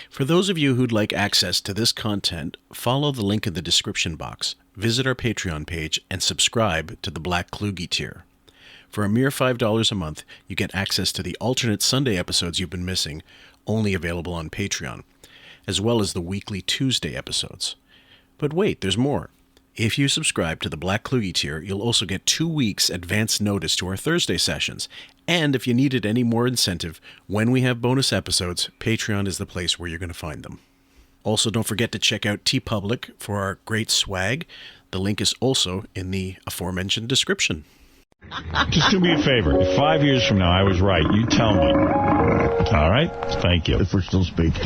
For those of you who'd like access to this content, follow the link in the description box, visit our Patreon page, and subscribe to the Black Kluge tier. For a mere $5 a month, you get access to the alternate Sunday episodes you've been missing, only available on Patreon, as well as the weekly Tuesday episodes. But wait, there's more. If you subscribe to the Black Kluge tier, you'll also get 2 weeks advance notice to our Thursday sessions. And if you needed any more incentive, when we have bonus episodes, Patreon is the place where you're going to find them. Also, don't forget to check out Teepublic for our great swag. The link is also in the aforementioned description. Just do me a favor. If 5 years from now I was right, you tell me. All right? Thank you. If we're still speaking.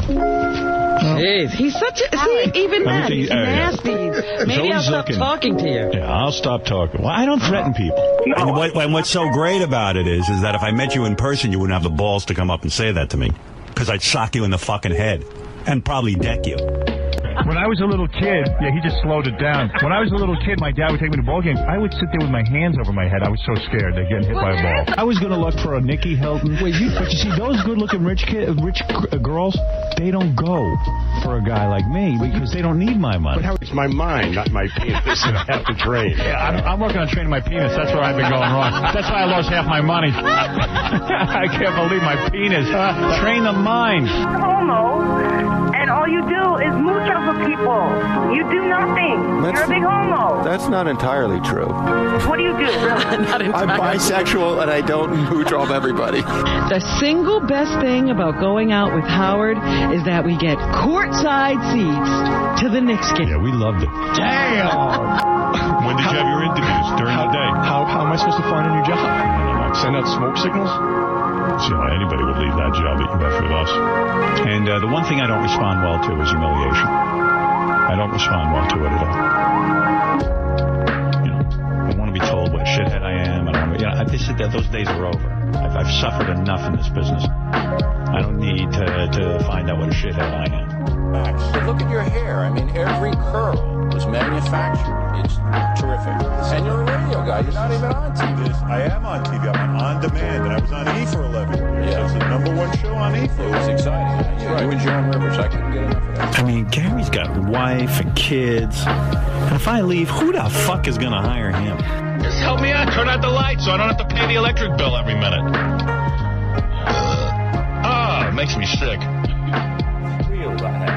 Jeez, he's such a... See, even that, he's nasty. Maybe I'll stop talking to you. Yeah, I'll stop talking. Well, I don't threaten people. No. And what's so great about it is that if I met you in person, you wouldn't have the balls to come up and say that to me. Because I'd sock you in the fucking head. And probably deck you. When I was a little kid, he just slowed it down. When I was a little kid, my dad would take me to ball games. I would sit there with my hands over my head. I was so scared of getting hit by a ball. I was going to look for a Nikki Hilton. But you see, those good-looking rich girls, they don't go for a guy like me because they don't need my money. But it's my mind, not my penis that I have to train. Yeah, I'm working on training my penis. That's where I've been going wrong. That's why I lost half my money. I can't believe my penis. Train the mind. Homo, and all you do is mooch off of people. You do nothing. You're a big homo. That's not entirely true. What do you do, really? I'm bisexual and I don't mooch off everybody. The single best thing about going out with Howard is that we get courtside seats to the Knicks game. Yeah, we loved it. Damn! When did you have your interviews? During the day? How am I supposed to find a new job? Send out smoke signals? See how anybody would leave that job that you left with us. And the one thing I don't respond well to is humiliation. I don't respond well to it at all. You know, I want to be told what a shithead I am. I don't want to, those days are over. I've suffered enough in this business. I don't need to find out what a shithead I am. But look at your hair. I mean, every curl was manufactured. It's terrific. And you're a radio guy. You're not even on TV. I am on TV. I'm on demand, and I was on E for 11 years. Yeah. It's the #1 show on E for 11 years. It was exciting. You and Joan Rivers. I couldn't get enough of that. I mean, Gary's got a wife and kids. And if I leave, who the fuck is going to hire him? Just help me out. Turn out the lights so I don't have to pay the electric bill every minute. It makes me sick.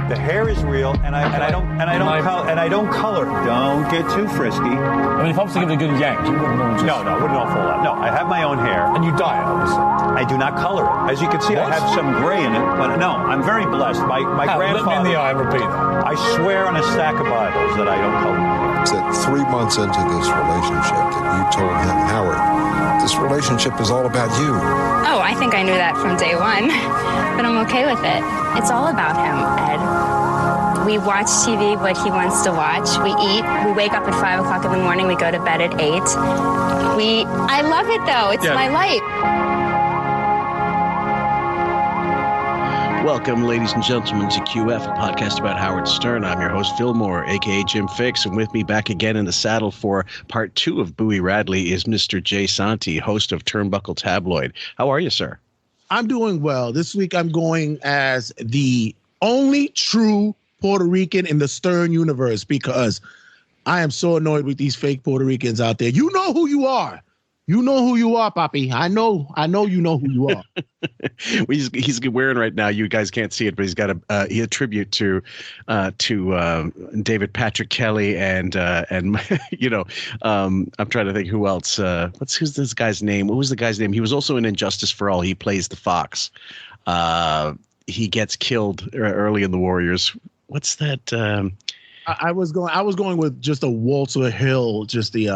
The hair is real, and I don't color. Don't get too frisky. I mean, if I was to give it a good yank, you wouldn't know. No, wouldn't all fall out. No, I have my own hair. And you dye it, obviously. I do not color it. As you can see, I have some gray in it, but no, I'm very blessed. My grandfather. Look me in the eye and repeat it. I swear on a stack of Bibles that I don't color my hair. It's that 3 months into this relationship that you told him, Howard, this relationship is all about you. Oh, I think I knew that from day one, but I'm okay with it. It's all about him, Ed. We watch TV, what he wants to watch. We eat. We wake up at 5 o'clock in the morning. We go to bed at 8. I love it, though. It's my life. Welcome, ladies and gentlemen, to QF, a podcast about Howard Stern. I'm your host, Phil Moore, a.k.a. Jim Fix, and with me back again in the saddle for part 2 of Booey Radley is Mr. Jay Santi, host of Turnbuckle Tabloid. How are you, sir? I'm doing well. This week I'm going as the only true Puerto Rican in the Stern universe because I am so annoyed with these fake Puerto Ricans out there. You know who you are. You know who you are, Papi. I know you know who you are. He's wearing right now. You guys can't see it, but he's got a tribute to David Patrick Kelly and you know, I'm trying to think who else. Who's this guy's name? What was the guy's name? He was also in Injustice for All. He plays the Fox. He gets killed early in the Warriors. What's that? I was going with just a Walter Hill, just the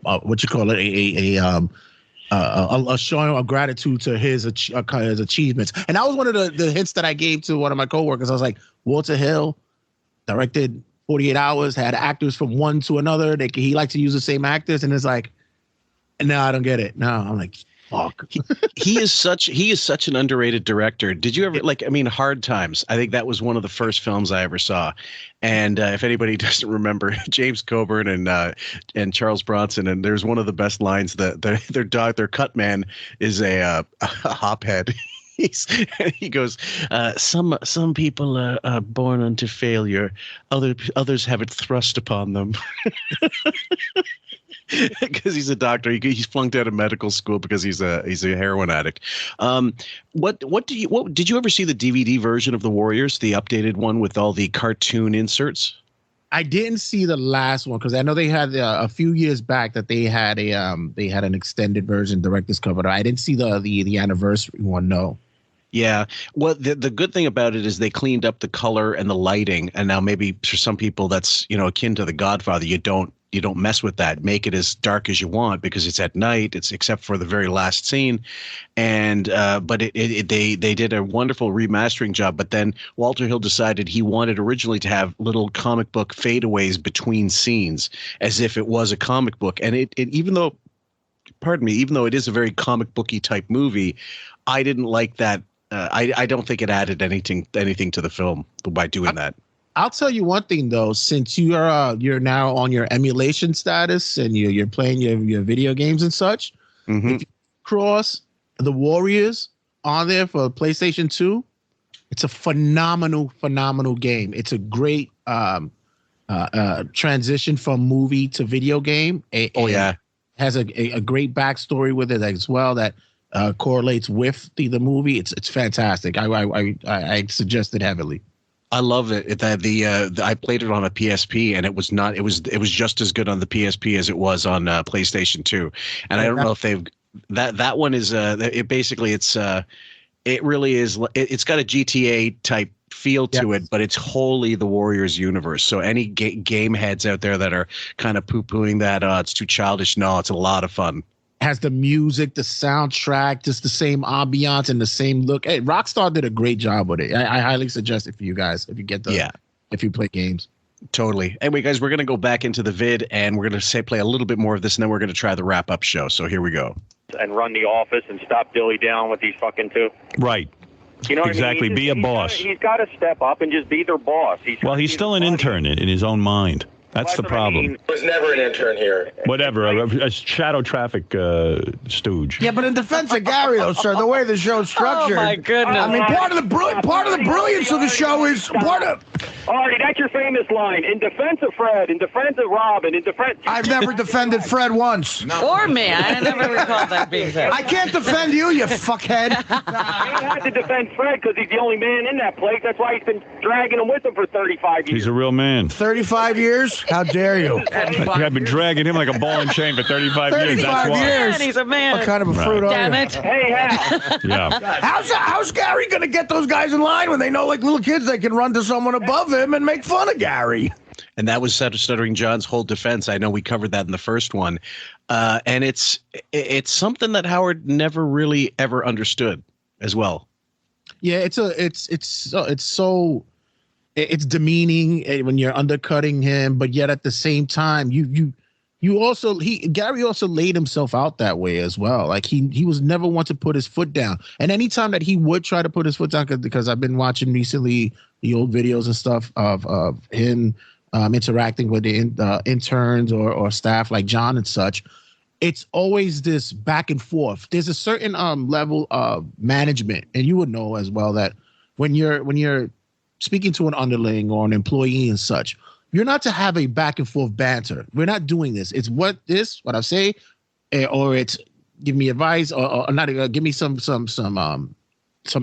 what you call it, a showing of gratitude to his achievements. And that was one of the hints that I gave to one of my coworkers. I was like, Walter Hill directed 48 Hours, had actors from one to another. He liked to use the same actors, and it's like, no, I don't get it. No, I'm like, fuck. he is such an underrated director. Did you ever Hard Times? I think that was one of the first films I ever saw. And if anybody doesn't remember, James Coburn and Charles Bronson, and there's one of the best lines that their cut man is a hophead. He goes, some people are born unto failure. Others have it thrust upon them. Because he's a doctor. He's flunked out of medical school because he's a heroin addict. What did you ever see the DVD version of the Warriors, the updated one with all the cartoon inserts? I didn't see the last one because I know they had a few years back that they had an extended version, director's cover. I didn't see the anniversary one. No. Yeah. Well, the good thing about it is they cleaned up the color and the lighting, and now maybe for some people that's akin to The Godfather. You don't mess with that. Make it as dark as you want because it's at night. It's except for the very last scene, and but they did a wonderful remastering job. But then Walter Hill decided he wanted originally to have little comic book fadeaways between scenes, as if it was a comic book. And it even though it is a very comic booky type movie, I didn't like that. I don't think it added anything to the film by doing that. I'll tell you one thing though, since you're now on your emulation status and you're playing your video games and such, if you cross the Warriors on there for PlayStation 2, it's a phenomenal game. It's a great transition from movie to video game. It has a great backstory with it as well that correlates with the movie. It's fantastic. I suggest it heavily. I love it. I played it on a PSP, and it was just as good on the PSP as it was on PlayStation 2. And I don't know if they've that one is it basically it's it really is. It's got a GTA type feel to it, but it's wholly the Warriors universe. So any game heads out there that are kind of poo-pooing that it's too childish, no, it's a lot of fun. Has the music, the soundtrack, just the same ambiance and the same look. Hey, Rockstar did a great job with it. I highly suggest it for you guys if you get if you play games. Totally. Anyway, guys, we're going to go back into the vid and we're going to play a little bit more of this, and then we're going to try the wrap-up show. So here we go. And run the office and stop Dilly down with these fucking two. Right. You know exactly. What I mean? Be a boss. He's got to step up and just be their boss. He's still an intern in his own mind. That's the problem. I mean. There's never an intern here. Whatever, a shadow traffic stooge. Yeah, but in defense of Gary, though, sir, the way the show's structured. Oh my goodness! I mean, part of the brilliance of the show is part of. Artie, that's your famous line. In defense of Fred, in defense of Robin, in defense. I've never defended Fred once. No. Or me. I never recall that being said. I can't defend you, you fuckhead. He had to defend Fred because he's the only man in that place. That's why he's been dragging him with him for 35 years. He's a real man. 35 years? How dare you? I've been dragging him like a ball and chain for 35 years. That's why. Years. He's a man. What kind of a fruit are you? Damn it. Hey, Hal. Yeah. How's Gary going to get those guys in line when they know, like little kids, they can run to someone above him and make fun of Gary? And that was Stuttering John's whole defense. I know we covered that in the first one. And it's something that Howard never really ever understood as well. Yeah, it's demeaning when you're undercutting him, but yet at the same time, Gary also laid himself out that way as well. Like he was never one to put his foot down. And anytime that he would try to put his foot down, because I've been watching recently the old videos and stuff of him interacting with the interns or staff like John and such, it's always this back and forth. There's a certain level of management, and you would know as well that when you're speaking to an underling or an employee and such, you're not to have a back and forth banter. We're not doing this. It's what I say, or it's give me advice, or not. Give me some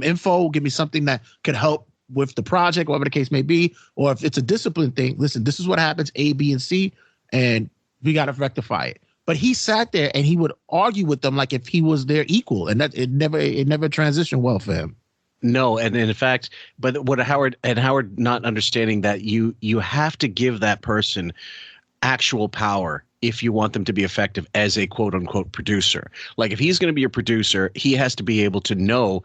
info. Give me something that could help with the project, whatever the case may be. Or if it's a discipline thing, listen, this is what happens, A, B, and C, and we got to rectify it. But he sat there and he would argue with them like if he was their equal, and that it never transitioned well for him. No, and in fact, but what Howard not understanding that you have to give that person actual power if you want them to be effective as a quote unquote producer. Like if he's going to be a producer, he has to be able to know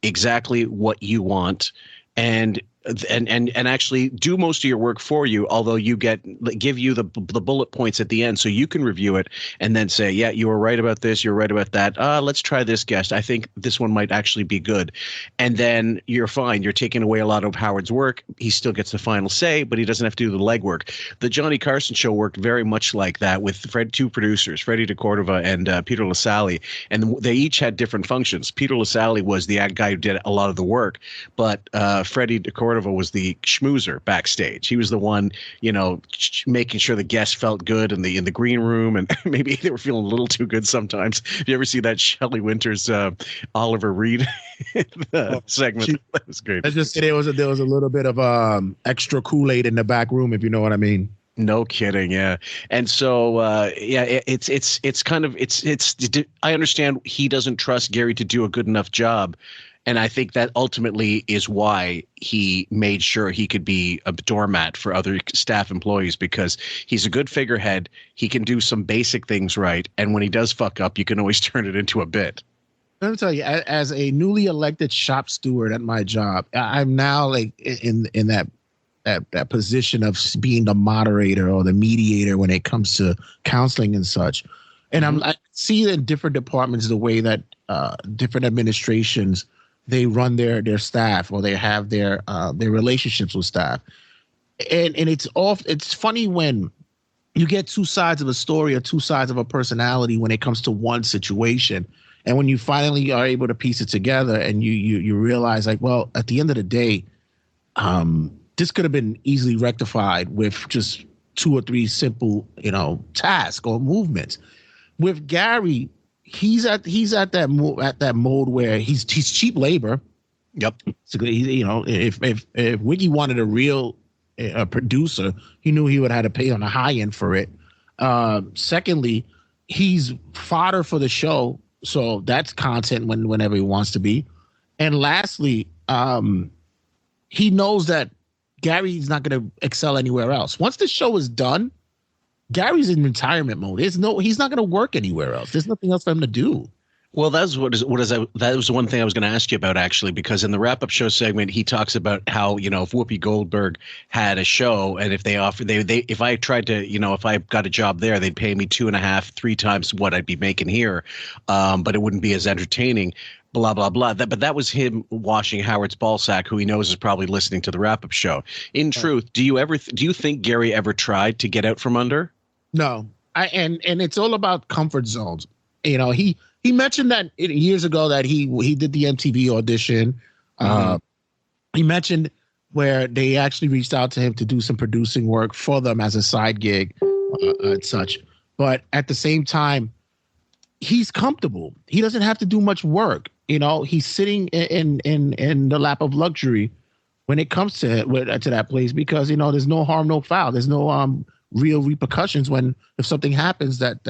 exactly what you want and and actually do most of your work for you, although give you the bullet points at the end so you can review it and then say, yeah, you were right about this, you're right about that. Let's try this guest. I think this one might actually be good. And then you're fine. You're taking away a lot of Howard's work. He still gets the final say, but he doesn't have to do the legwork. The Johnny Carson show worked very much like that with two producers, Freddie DeCordova and Peter LaSalle, and they each had different functions. Peter LaSalle was the guy who did a lot of the work, but Freddie DeCordova was the schmoozer backstage. He was the one, making sure the guests felt good in the green room, and maybe they were feeling a little too good sometimes. If you ever see that Shelley Winters, Oliver Reed segment, that was great. Let's just say there was a little bit of extra Kool-Aid in the back room, if you know what I mean. No kidding, yeah. And so, it's kind of I understand he doesn't trust Gary to do a good enough job. And I think that ultimately is why he made sure he could be a doormat for other staff employees, because he's a good figurehead. He can do some basic things right. And when he does fuck up, you can always turn it into a bit. Let me tell you, as a newly elected shop steward at my job, I'm now like in that position of being the moderator or the mediator when it comes to counseling and such. And I see in different departments the way that different administrations, they run their staff, or they have their relationships with staff. And it's funny when you get two sides of a story or two sides of a personality when it comes to one situation. And when you finally are able to piece it together and you realize, like, well, at the end of the day, this could have been easily rectified with just 2 or 3 simple, tasks or movements. With Gary, he's at that mode where he's cheap labor. Yep. So if Wiggy wanted a real producer, he knew he would have to pay on the high end for it. Secondly, he's fodder for the show, so that's content whenever he wants to be. And lastly, he knows that Gary's not going to excel anywhere else. Once the show is done, Gary's in retirement mode. He's not going to work anywhere else. There's nothing else for him to do. Well, that was one thing I was going to ask you about, actually, because in the wrap-up show segment, he talks about how, if Whoopi Goldberg had a show, and if they offered, if I tried to, if I got a job there, they'd pay me 2.5, 3 times what I'd be making here, but it wouldn't be as entertaining. Blah, blah, blah. But that was him washing Howard's ballsack, who he knows is probably listening to the wrap-up show. In truth, do you think Gary ever tried to get out from under? No. And it's all about comfort zones. He mentioned that years ago that he did the MTV audition. He mentioned where they actually reached out to him to do some producing work for them as a side gig and such. But at the same time, he's comfortable. He doesn't have to do much work. He's sitting in the lap of luxury when it comes to that place, because there's no harm, no foul. There's no real repercussions if something happens that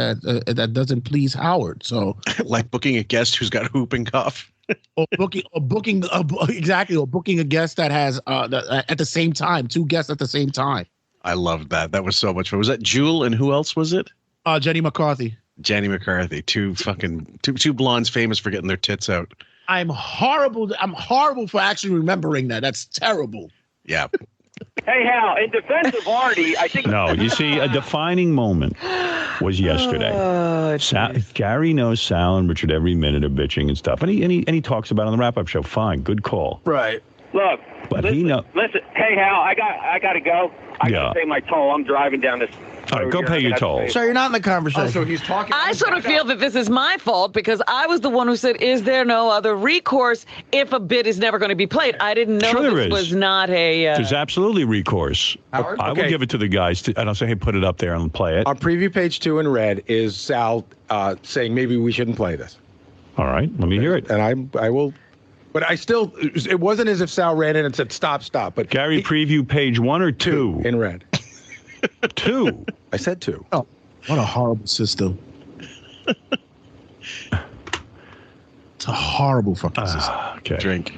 doesn't please Howard. So, like booking a guest who's got whooping cough, or booking a guest that has at the same time, 2 guests at the same time. I loved that. That was so much fun. Was that Jewel and who else was it? Jenny McCarthy. Jenny McCarthy, two blondes famous for getting their tits out. I'm horrible for actually remembering that. That's terrible. Yeah. Hey, Hal, in defense of Artie, I think... No, you see, a defining moment was yesterday. Gary knows Sal and Richard every minute of bitching and stuff. And he talks about it on the wrap-up show. Fine, good call. Right. Look, but listen, hey, Hal, I got to go. I got to pay my toll. I'm driving down this... All right, go pay your toll. So you're not in the conversation. So he's talking. I sort of feel that this is my fault because I was the one who said, is there no other recourse if a bit is never going to be played? I didn't know this was not a... There's absolutely recourse. Howard? I will give it to the guys, and I'll say, hey, put it up there and play it. On preview page 2 in red is Sal saying maybe we shouldn't play this. All right, let me hear it. And I will... But it wasn't as if Sal ran in and said, stop. But Gary, preview page 1 or 2? In red. 2. I said 2. Oh, what a horrible system. It's a horrible fucking system. Okay. Drink.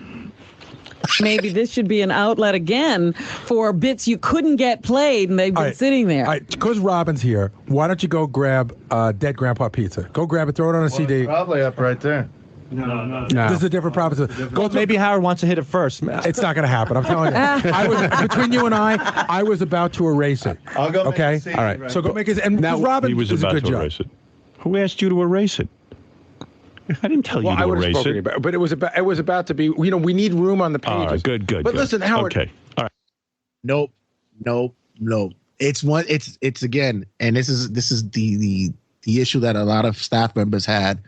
Maybe this should be an outlet again for bits you couldn't get played and they've been sitting there. All right, because Robin's here, why don't you go grab Dead Grandpa Pizza? Go grab it, throw it on a CD. Probably up right there. No. This is a different proposition. Maybe Howard wants to hit it first. It's not going to happen. I'm telling you. Between you and I was about to erase it. I'll go. Okay. All right. So go make it. And now Robin he was is about a good to judge. erase it. Who asked you to erase it? I didn't tell you to erase it. But it was about to be. We need room on the pages. All right, good. But listen, Howard. Okay. All right. Nope. It's again, and this is the issue that a lot of staff members had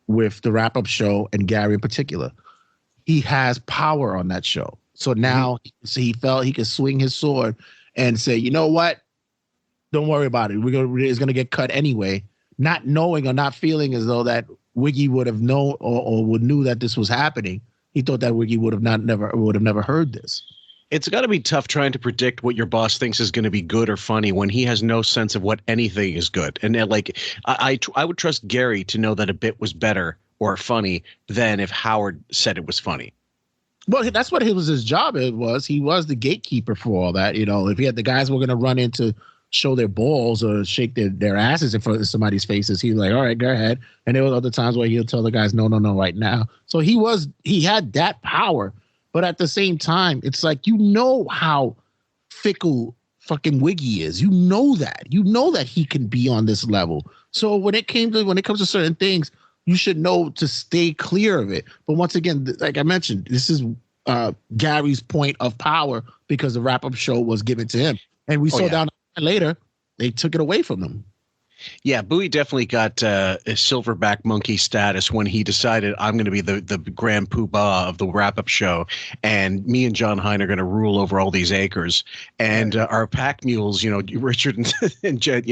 with the wrap-up show, and Gary in particular. He has power on that show. So now he felt he could swing his sword and say, you know what? Don't worry about it. It's going to get cut anyway. Not knowing or not feeling as though that Wiggy would have known or would knew that this was happening. He thought that Wiggy would have never heard this. It's got to be tough trying to predict what your boss thinks is going to be good or funny when he has no sense of what anything is good. And I would trust Gary to know that a bit was better or funny than if Howard said it was funny. Well, that's what his job was. He was the gatekeeper for all that. If he had the guys were going to run in to show their balls or shake their asses in front of somebody's faces, he was like, all right, go ahead. And there were other times where he'll tell the guys, no, right now. So he had that power. But at the same time, it's like, how fickle fucking Wiggy is. You know that he can be on this level. So when it comes to certain things, you should know to stay clear of it. But once again, like I mentioned, this is Gary's point of power because the wrap-up show was given to him. And we saw down later, they took it away from him. Yeah, Booey definitely got a silverback monkey status when he decided I'm going to be the grand poobah of the wrap-up show, and me and John Hein are going to rule over all these acres. And our pack mules, Richard and Jed,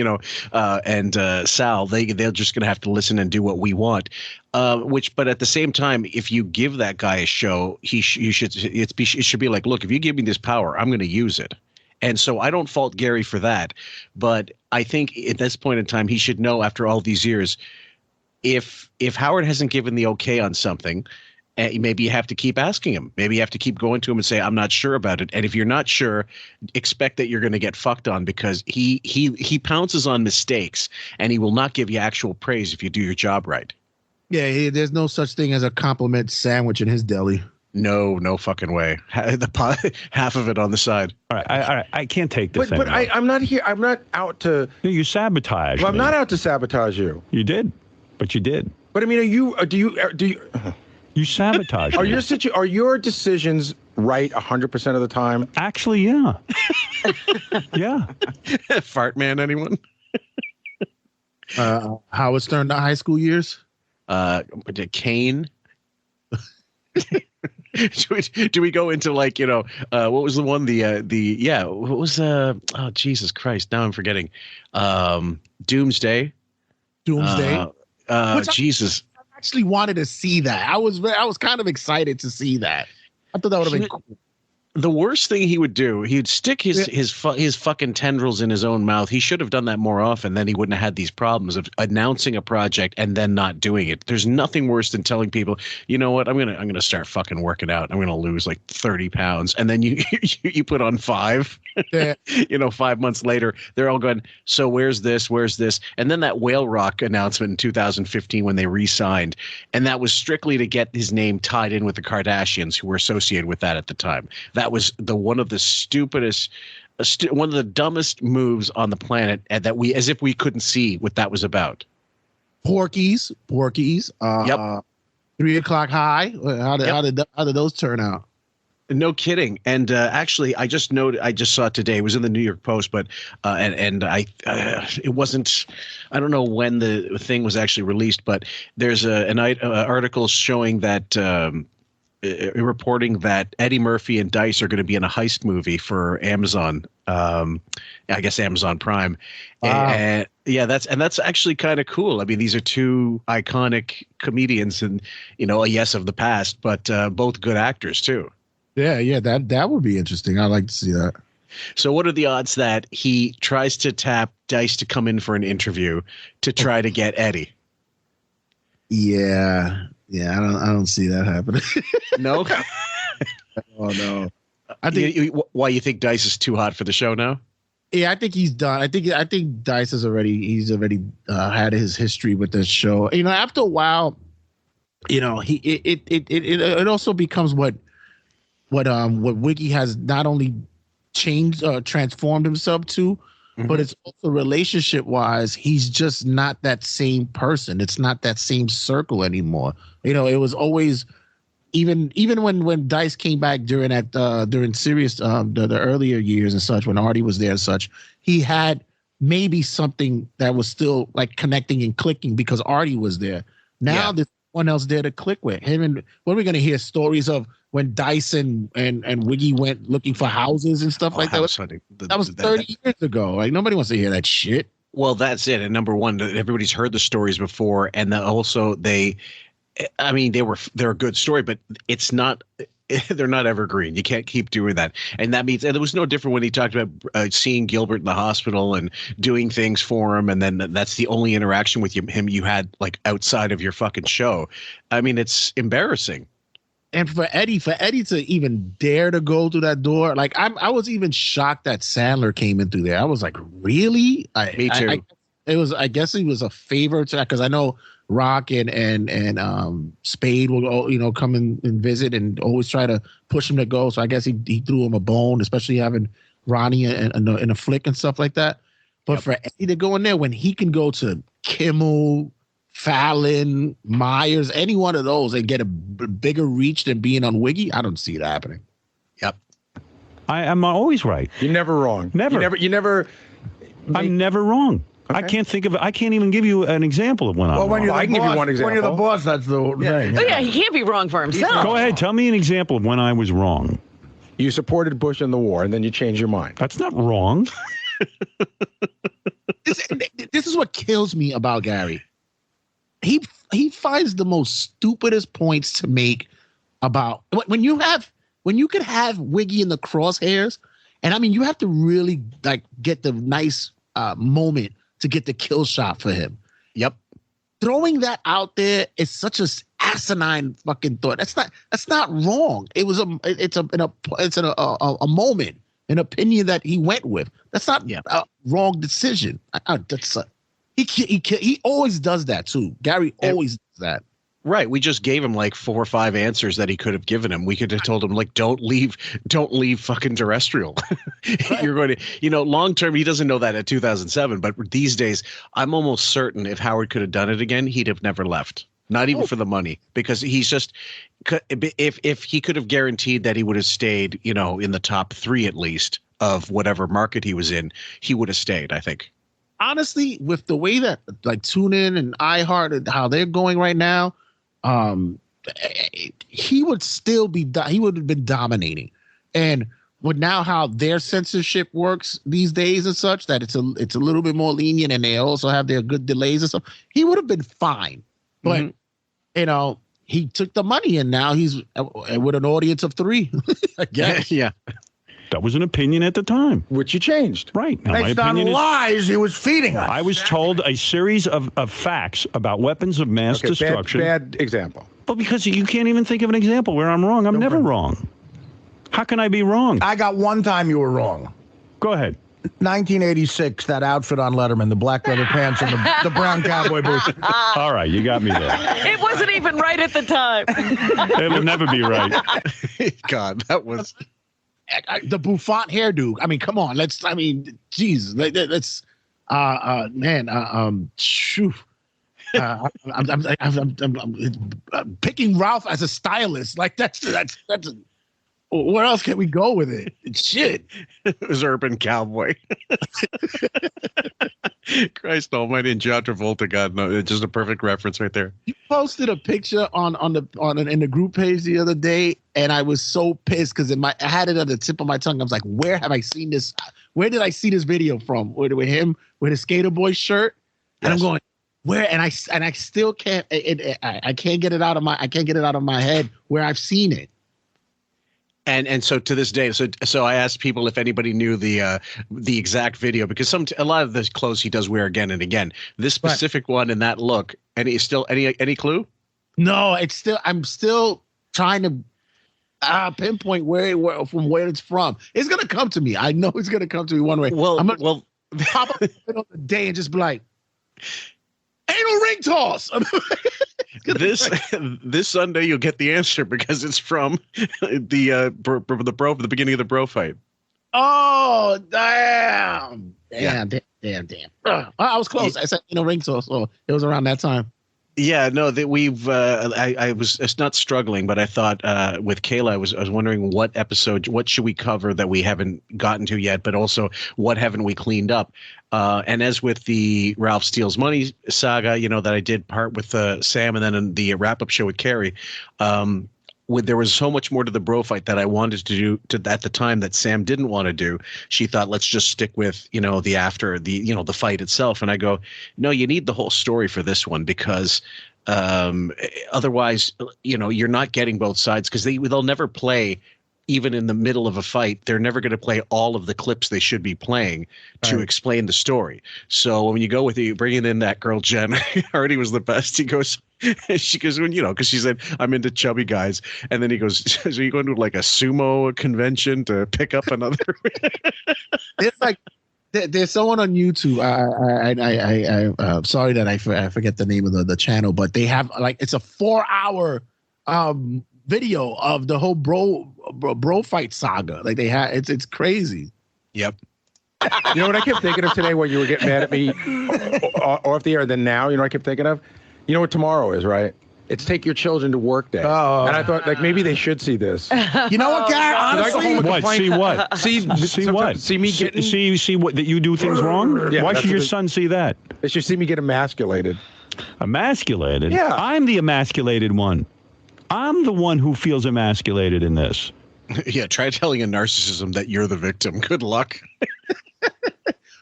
and Sal, they're just going to have to listen and do what we want. But at the same time, if you give that guy a show, it should be like, look, if you give me this power, I'm going to use it. And so I don't fault Gary for that, but I think at this point in time, he should know after all these years, if Howard hasn't given the okay on something, maybe you have to keep asking him. Maybe you have to keep going to him and say, I'm not sure about it. And if you're not sure, expect that you're going to get fucked on because he pounces on mistakes and he will not give you actual praise if you do your job right. Yeah, there's no such thing as a compliment sandwich in his deli. No fucking way. Half of it on the side. All right. I can't take this. But I'm not here. I'm not out to. No, you sabotage. Well, I'm not out to sabotage you. You did, but you did. But I mean, do you? You sabotage. Are your decisions right 100% of the time? Actually, yeah. Yeah. Fart man, anyone? Howard Stern, the high school years. Kane. Do we go into what was the one what was oh Jesus Christ, now I'm forgetting. Doomsday. Jesus, I actually wanted to see that. I was kind of excited to see that. I thought that would have been cool. The worst thing he would do, he'd stick his fucking tendrils in his own mouth. He should have done that more often. Then he wouldn't have had these problems of announcing a project and then not doing it. There's nothing worse than telling people, you know what, I'm gonna start fucking working out. I'm gonna lose like 30 pounds, and then you put on 5. Yeah. 5 months later, they're all going, so where's this? And then that Whale Rock announcement in 2015 when they re-signed, and that was strictly to get his name tied in with the Kardashians who were associated with that at the time. That was one of the stupidest, one of the dumbest moves on the planet, and that as if we couldn't see what that was about. Porkies. Yep. 3 o'clock high. How did those turn out? No kidding. And actually, I just saw it today. It was in the New York Post, but it wasn't. I don't know when the thing was actually released, but there's an article showing that. Reporting that Eddie Murphy and Dice are going to be in a heist movie for Amazon. I guess Amazon Prime. Wow. And that's actually kind of cool. I mean, these are two iconic comedians and, a yes of the past, but both good actors too. Yeah, that would be interesting. I'd like to see that. So what are the odds that he tries to tap Dice to come in for an interview to try to get Eddie? Yeah, I don't see that happening. No? Oh no. I think why you think Dice is too hot for the show now? Yeah, I think he's done. I think Dice he's already had his history with this show. After a while, you know, it also becomes what Wiggy has not only changed, transformed himself to, but it's also relationship wise, he's just not that same person. It's not that same circle anymore. You know, it was always even when Dice came back during Sirius, the earlier years and such, when Artie was there and such, he had maybe something that was still like connecting and clicking because Artie was there. Now there's no one else there to click with him. And what are we going to hear stories of when Dice and Wiggy went looking for houses and stuff like that? That was 30 years ago. Like, nobody wants to hear that shit. Well, that's it. And number one, everybody's heard the stories before, and also they're a good story, but they're not evergreen. You can't keep doing that. And that means, and it was no different when he talked about seeing Gilbert in the hospital and doing things for him. And then that's the only interaction with him you had like outside of your fucking show. I mean, it's embarrassing. And for Eddie to even dare to go through that door, like I was even shocked that Sandler came in through there. I was like, really? Me too. I guess it was a favor to that, because I know Rock and Spade will, you know, come and visit and always try to push him to go. So I guess he threw him a bone, especially having Ronnie in a flick and stuff like that. But for Eddie to go in there when he can go to Kimmel, Fallon, Myers, any one of those and get a bigger reach than being on Wiggy, I don't see it happening. Yep. I'm always right. You're never wrong. Never. You never. I'm never wrong. Okay. I can't even give you an example of when I'm wrong. I can give you one example. When you're the boss, that's the thing. Oh, yeah, he can't be wrong for himself. Go ahead. Tell me an example of when I was wrong. You supported Bush in the war, and then you changed your mind. That's not wrong. This is what kills me about Gary. He finds the most stupidest points to make about when you could have Wiggy in the crosshairs, and I mean you have to really like get the nice moment to get the kill shot for him. Yep. Throwing that out there is such a asinine fucking thought. That's not wrong. It's a moment, an opinion that he went with. That's not a wrong decision. He always does that too. Gary always does that. Right. We just gave him like 4 or 5 answers that he could have given him. We could have told him like, don't leave fucking terrestrial. You're going to, long term, he doesn't know that at 2007, but these days I'm almost certain if Howard could have done it again, he'd have never left. Not even for the money, because he's just, if he could have guaranteed that he would have stayed, in the top 3 at least of whatever market he was in, he would have stayed, I think. Honestly, with the way that like TuneIn and iHeart and how they're going right now, he would have been dominating. And with now how their censorship works these days and such, that it's a little bit more lenient, and they also have their good delays and stuff, he would have been fine. But he took the money, and now he's with an audience of 3. I guess. Yeah. That was an opinion at the time. Which you changed. Right. Now, based on lies he was feeding us. I was told a series of facts about weapons of mass destruction. Bad example. Well, because you can't even think of an example where I'm wrong. I'm never wrong. How can I be wrong? I got one time you were wrong. Go ahead. 1986, that outfit on Letterman, the black leather pants and the brown cowboy boots. All right, you got me there. It wasn't even right at the time. It'll never be right. God, that was... the bouffant hairdo. I mean, come on. Let's I'm picking Ralph as a stylist. Like that's where else can we go with it? Shit. It was Urban Cowboy. Christ almighty, and John Travolta, God, no, it's just a perfect reference right there. You posted a picture in the group page the other day, and I was so pissed because I had it on the tip of my tongue. I was like, where have I seen this? Where did I see this video from? With him with a Skater Boy shirt? And yes. I'm going, where? And I still can't. I can't get it out of my head where I've seen it. And so to this day, so I asked people if anybody knew the exact video, because a lot of the clothes he does wear again and again. This specific one and that look, any clue? No, I'm still trying to pinpoint from where it's from. It's gonna come to me. I know it's gonna come to me one way. Well, I'm gonna pop up in the middle of the day and just be like, "Ain't no ring toss." This Sunday you'll get the answer because it's from the beginning of the bro fight. Oh, damn. Yeah. Damn. I was close. I said ring toss, so it was around that time. Yeah, no, that we've. I was. It's not struggling, but I thought with Kayla, I was wondering what episode, what should we cover that we haven't gotten to yet, but also what haven't we cleaned up? And as with the Ralph Steals Money saga, that I did part with Sam, and then in the wrap up show with Carrie. There was so much more to the bro fight that I wanted to do at the time that Sam didn't want to do. She thought, let's just stick with, the fight itself. And I go, no, you need the whole story for this one because otherwise, you're not getting both sides because they'll never play. Even in the middle of a fight, they're never going to play all of the clips they should be playing to explain the story. So when you go with bringing in that girl, Jen, already was the best. She goes, because she said, I'm into chubby guys. And then he goes, so you going to like a sumo convention to pick up another? It's like, there's someone on YouTube. I'm sorry that I forget the name of the channel, but they have it's a 4-hour video of the whole bro fight saga. Like they had, it's crazy. Yep. You know what I kept thinking of today when you were getting mad at me off the air? Then now, I kept thinking of, you know what tomorrow is, right? It's take your children to work day. Oh. And I thought maybe they should see this. You know what, Gary? Honestly, See what? See what? See me getting. See what that you do things wrong. Yeah, why should your son see that? They should see me get emasculated. Emasculated? Yeah. I'm the emasculated one. I'm the one who feels emasculated in this. Yeah, try telling a narcissism that you're the victim. Good luck.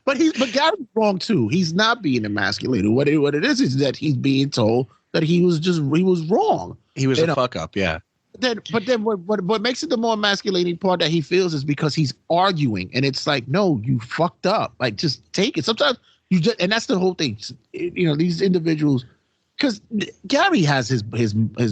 But Gary's wrong too. He's not being emasculated. What it is that he's being told that he was wrong. He was a fuck up, yeah. But then what makes it the more emasculating part that he feels is because he's arguing, and it's like, no, you fucked up. Like, just take it. Sometimes and that's the whole thing. These individuals. Because Gary has his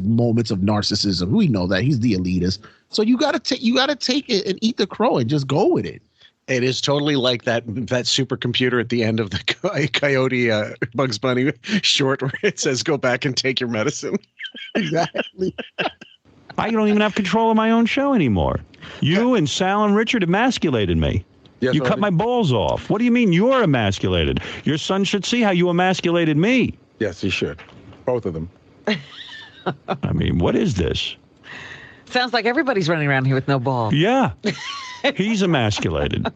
moments of narcissism. We know that he's the elitist. So you gotta take it and eat the crow and just go with it. It is totally like that supercomputer at the end of the Coyote Bugs Bunny short where it says, "Go back and take your medicine." Exactly. I don't even have control of my own show anymore. You and Sal and Richard emasculated me. Yes, you cut my balls off. What do you mean you're emasculated? Your son should see how you emasculated me. Yes, he should. Both of them. I mean, what is this? Sounds like everybody's running around here with no ball. Yeah. He's emasculated.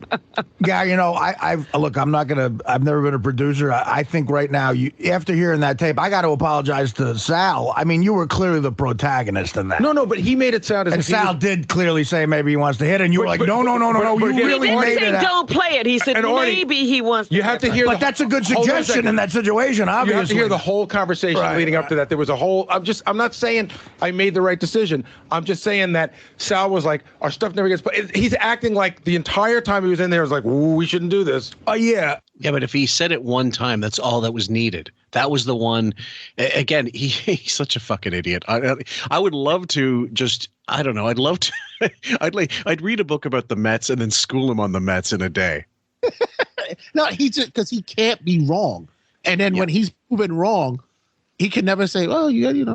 Gary, look, I've never been a producer. I think right now, after hearing that tape, I got to apologize to Sal. I mean, you were clearly the protagonist in that. No, but he made it sound as if Sal did clearly say maybe he wants to hit it, and you were like, no, you really made it. Don't play it. He said maybe he wants to. You have to hear. But that's a good suggestion in that situation, obviously. You have to hear the whole conversation leading up to that. There was a whole, I'm not saying I made the right decision. I'm just saying that Sal was like, our stuff never gets played. He's acting like the entire time he was in there was like, ooh, we shouldn't do this. Oh, yeah. Yeah, but if he said it one time, that's all that was needed. That was the one. Again, he's such a fucking idiot. I would love to just, I don't know. I'd love to. I'd read a book about the Mets and then school him on the Mets in a day. No, because he can't be wrong. And then when he's proven wrong, he can never say, "Oh, you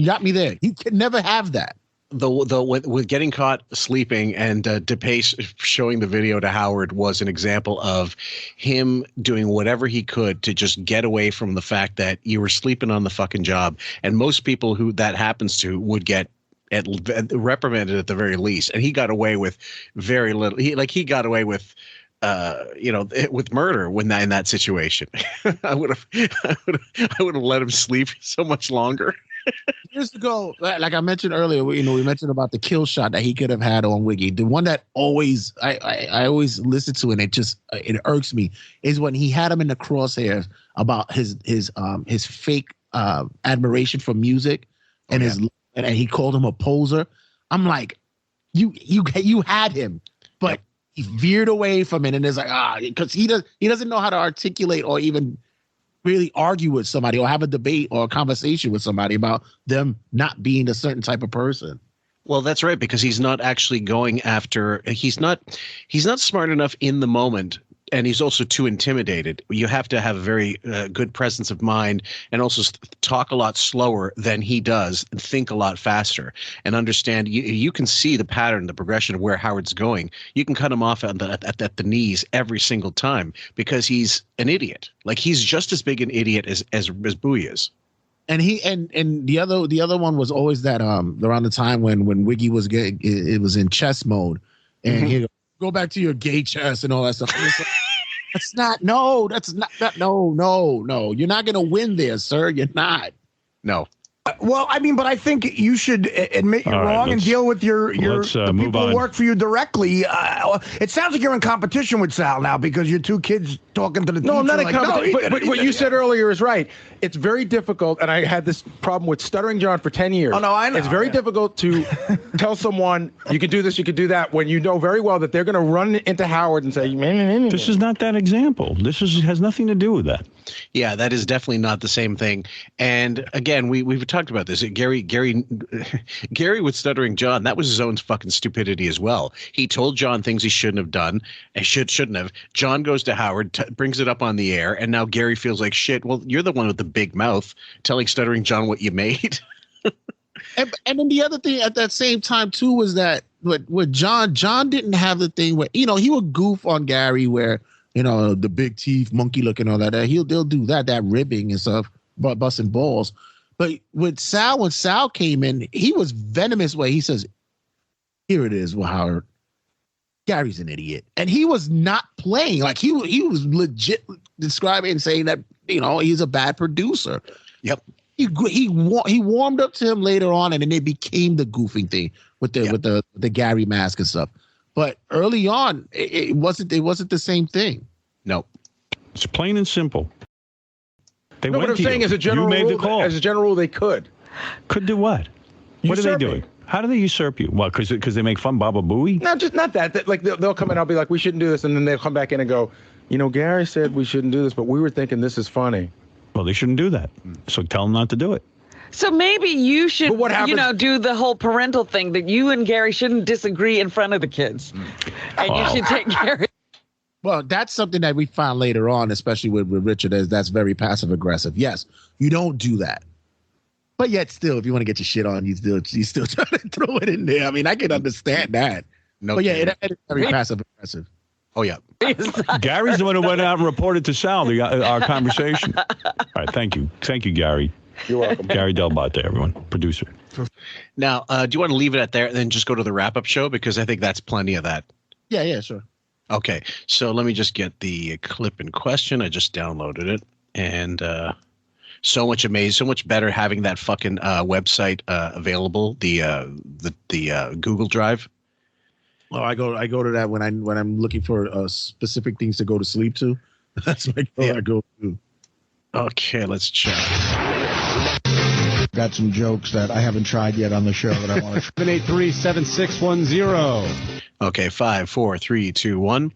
got me there." He can never have that. With getting caught sleeping and DePace showing the video to Howard was an example of him doing whatever he could to just get away from the fact that you were sleeping on the fucking job. And most people who that happens to would get reprimanded at the very least. And he got away with very little. He got away with with murder in that situation. I would have let him sleep so much longer. Years ago, like I mentioned earlier, we mentioned about the kill shot that he could have had on Wiggy. The one that I always listen to, and it irks me, is when he had him in the crosshairs about his fake admiration for music and and he called him a poser. I'm like, you had him, but he veered away from it, and it's like because he doesn't know how to articulate or even really argue with somebody or have a debate or a conversation with somebody about them not being a certain type of person. Well, that's right, because he's not actually going after. He's not smart enough in the moment and he's also too intimidated. You have to have a very good presence of mind and also talk a lot slower than he does and think a lot faster and understand. You can see the pattern, the progression of where Howard's going. You can cut him off at the knees every single time because he's an idiot. Like, he's just as big an idiot as Booey is. And the other one was always that around the time when Wiggy was it was in chess mode, and he'd go back to your gay chess and all that stuff. That's not no. You're not gonna win there, sir. You're not. No. Well, I mean, but I think you should admit you're wrong and deal with the people who work for you directly. It sounds like you're in competition with Sal now because your two kids talking to the teacher. No, I'm not in like, competition. But what you said earlier is right. It's very difficult, and I had this problem with Stuttering John for 10 years. Oh, no, I know. It's very difficult to tell someone you can do this, you can do that, when you know very well that they're going to run into Howard and say, this is not that example. This has nothing to do with that. Yeah, that is definitely not the same thing. And again, we've talked about this. Gary with Stuttering John, that was his own fucking stupidity as well. He told John things he shouldn't have done and shouldn't have. John goes to Howard, brings it up on the air, and now Gary feels like shit. Well, you're the one with the big mouth telling Stuttering John what you made. and then the other thing at that same time too was that with John didn't have the thing where, he would goof on Gary where, the big teeth, monkey looking, all that. They'll do that ribbing and stuff, busting balls. But with Sal, when Sal came in, he was venomous way. He says, "Here it is, well, Howard. Gary's an idiot," and he was not playing. Like he was legit describing and saying that he's a bad producer. Yep. He warmed up to him later on, and then it became the goofing thing with the Gary mask and stuff. But early on, it wasn't the same thing. No, it's plain and simple. No, what I'm saying as a general rule, they could. Could do what? What are they doing? How do they usurp you? What? Because they make fun of Baba Booey? No, just not that. Like they'll come in, I'll be like, we shouldn't do this, and then they'll come back in and go, Gary said we shouldn't do this, but we were thinking this is funny. Well, they shouldn't do that. So tell them not to do it. So maybe you should, do the whole parental thing that you and Gary shouldn't disagree in front of the kids, and you should take Gary. Well, that's something that we found later on, especially with Richard, that's very passive aggressive. Yes, you don't do that. But yet still, if you want to get your shit on, you still try to throw it in there. I mean, I can understand that. No, but yeah, it's very passive aggressive. Oh, yeah. Gary's the one who went out and reported to Sal our conversation. All right, thank you. Thank you, Gary. You're welcome. Gary Delbate, everyone, producer. Now, do you want to leave it at there and then just go to the wrap-up show? Because I think that's plenty of that. Yeah, sure. Okay, so let me just get the clip in question. I just downloaded it, and so much better having that fucking website available, the Google Drive. Oh, I go to that when I'm looking for specific things to go to sleep to. That's my I go to. Okay, let's check. Got some jokes that I haven't tried yet on the show that I want to try. 783-7610. Okay, 5, 4, 3, 2, 1.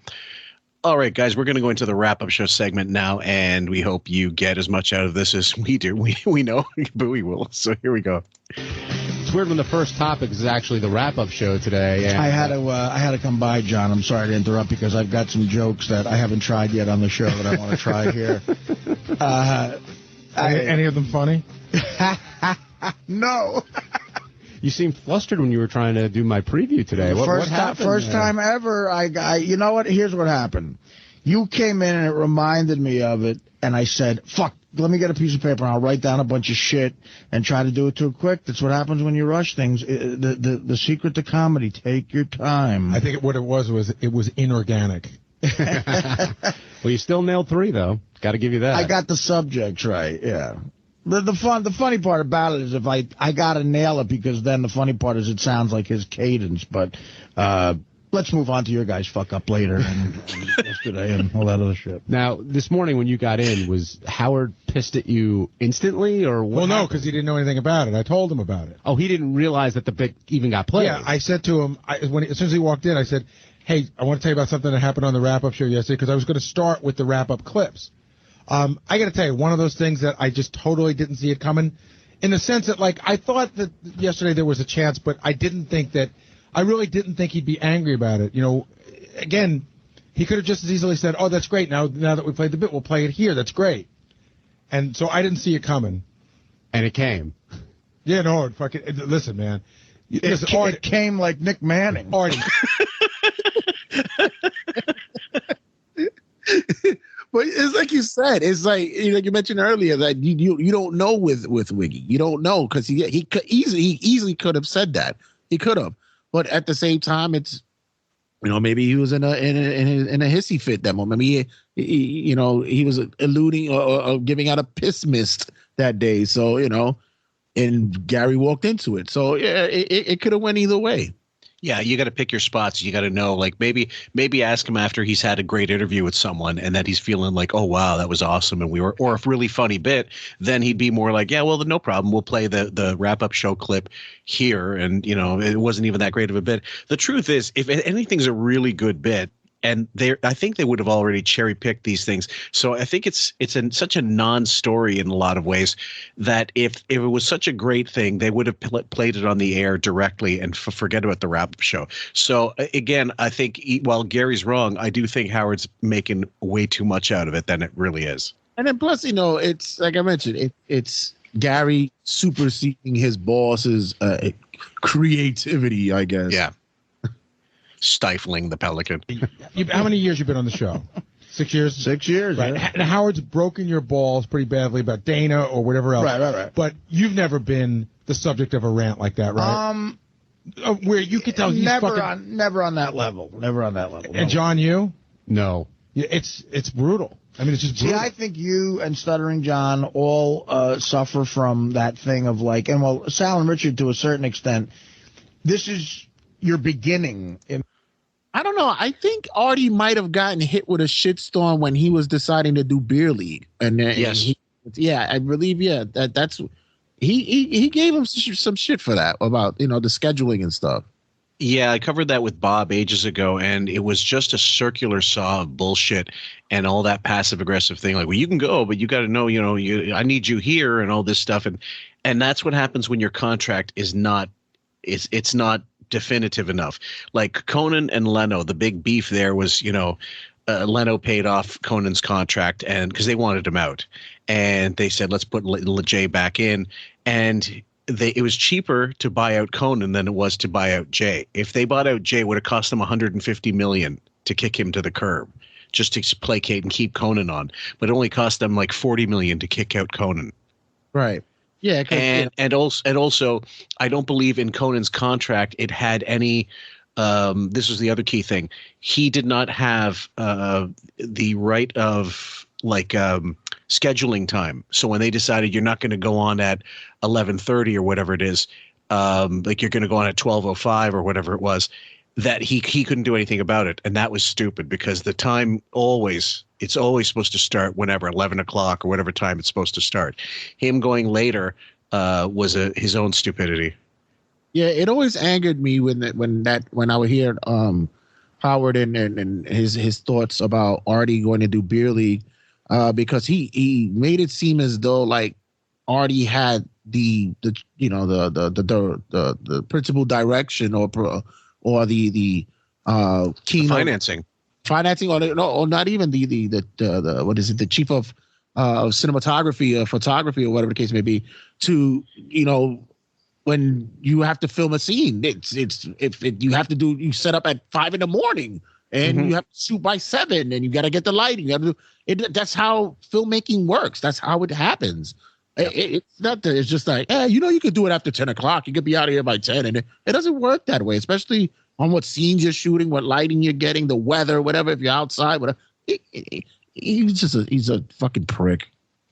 All right, guys, we're going to go into the wrap-up show segment now, and we hope you get as much out of this as we do. We know Booey will, so here we go. It's weird when the first topic is actually the wrap-up show today. And, I had to come by, John. I'm sorry to interrupt because I've got some jokes that I haven't tried yet on the show that I want to try here. Any of them funny? No. You seemed flustered when you were trying to do my preview today. What happened? First time ever. You know what? Here's what happened. You came in and it reminded me of it, and I said, "Fuck, let me get a piece of paper and I'll write down a bunch of shit and try to do it too quick." That's what happens when you rush things. The secret to comedy: take your time. I think what it was inorganic. Well, you still nailed 3 though. Got to give you that. I got the subjects right. Yeah. The funny part about it is if I gotta nail it, because then the funny part is it sounds like his cadence. But let's move on to your guys' fuck up later and yesterday and all that other shit. Now, this morning when you got in, was Howard pissed at you instantly, or what? Well, no, because he didn't know anything about it. I told him about it. Oh, he didn't realize that the bit even got played. Yeah, I said to him as soon as he walked in, I said, "Hey, I want to tell you about something that happened on the wrap-up show yesterday," because I was going to start with the wrap-up clips. I got to tell you, one of those things that I just totally didn't see it coming, in the sense that, like, I thought that yesterday there was a chance, but I really didn't think he'd be angry about it. Again, He could have just as easily said, "Oh, that's great. Now that we played the bit, we'll play it here. That's great." And so I didn't see it coming. And it came. Yeah, no, listen, man. It came like Nick Manning. Artie. But it's like you said. It's like you mentioned earlier that you don't know with Wiggy. You don't know because he could easily could have said that. He could have, but at the same time, it's maybe he was in a hissy fit that moment. Maybe he was alluding or giving out a piss mist that day. So and Gary walked into it. So yeah, it could have went either way. Yeah, you got to pick your spots. You got to know, like maybe ask him after he's had a great interview with someone and that he's feeling like, oh wow, that was awesome, and or a really funny bit. Then he'd be more like, yeah, well, no problem. We'll play the wrap up show clip here, and it wasn't even that great of a bit. The truth is, if anything's a really good bit, and I think they would have already cherry picked these things. So I think it's such a non-story in a lot of ways that if it was such a great thing, they would have played it on the air directly and forget about the wrap-up show. So again, I think while Gary's wrong, I do think Howard's making way too much out of it than it really is. And then plus, it's like I mentioned, it's Gary superseding his boss's creativity, I guess. Yeah. Stifling the Pelican. How many years you been on the show? 6 years? 6 years. Right. Yeah. And Howard's broken your balls pretty badly about Dana or whatever else. Right. But you've never been the subject of a rant like that, right? Where you could tell he's never on that level. Never on that level. And John, you? No. Yeah, it's brutal. I mean, it's just brutal. See, I think you and Stuttering John all suffer from that thing of like, and well, Sal and Richard to a certain extent, this is your beginning. I don't know. I think Artie might have gotten hit with a shitstorm when he was deciding to do Beer League, and yes, I believe that's he gave him some shit for that about the scheduling and stuff. Yeah, I covered that with Bob ages ago, and it was just a circular saw of bullshit and all that passive aggressive thing. Like, well, you can go, but you got to know, I need you here and all this stuff, and that's what happens when your contract is not, it's not definitive enough. Like Conan and Leno, the big beef there was, Leno paid off Conan's contract and because they wanted him out, and they said, let's put Jay back in, and it was cheaper to buy out Conan than it was to buy out Jay. If they bought out Jay, it would have cost them $150 million to kick him to the curb just to placate and keep Conan on, but it only cost them like $40 million to kick out Conan. Right. Yeah, and also, I don't believe in Conan's contract it had any. This was the other key thing. He did not have the right of scheduling time. So when they decided you're not going to go on at 11:30 or whatever it is, like you're going to go on at 12:05 or whatever it was, that he couldn't do anything about it, and that was stupid because the time it's always supposed to start whenever 11 o'clock or whatever time it's supposed to start. Him going later was his own stupidity. Yeah, it always angered me when I would hear Howard and his thoughts about Artie going to do Beer League because he made it seem as though like Artie had the principal direction or the financing or not even the what is it, the chief of cinematography or photography or whatever the case may be, to when you have to film a scene, you set up at 5 a.m. and you have to shoot by 7 and you got to get the lighting. You have to do it. That's how filmmaking works. That's how it happens. Yep. It's not that it's just like, you could do it after 10 o'clock. You could be out of here by 10. And it doesn't work that way, especially on what scenes you're shooting, what lighting you're getting, the weather, whatever, if you're outside, whatever. He's a fucking prick.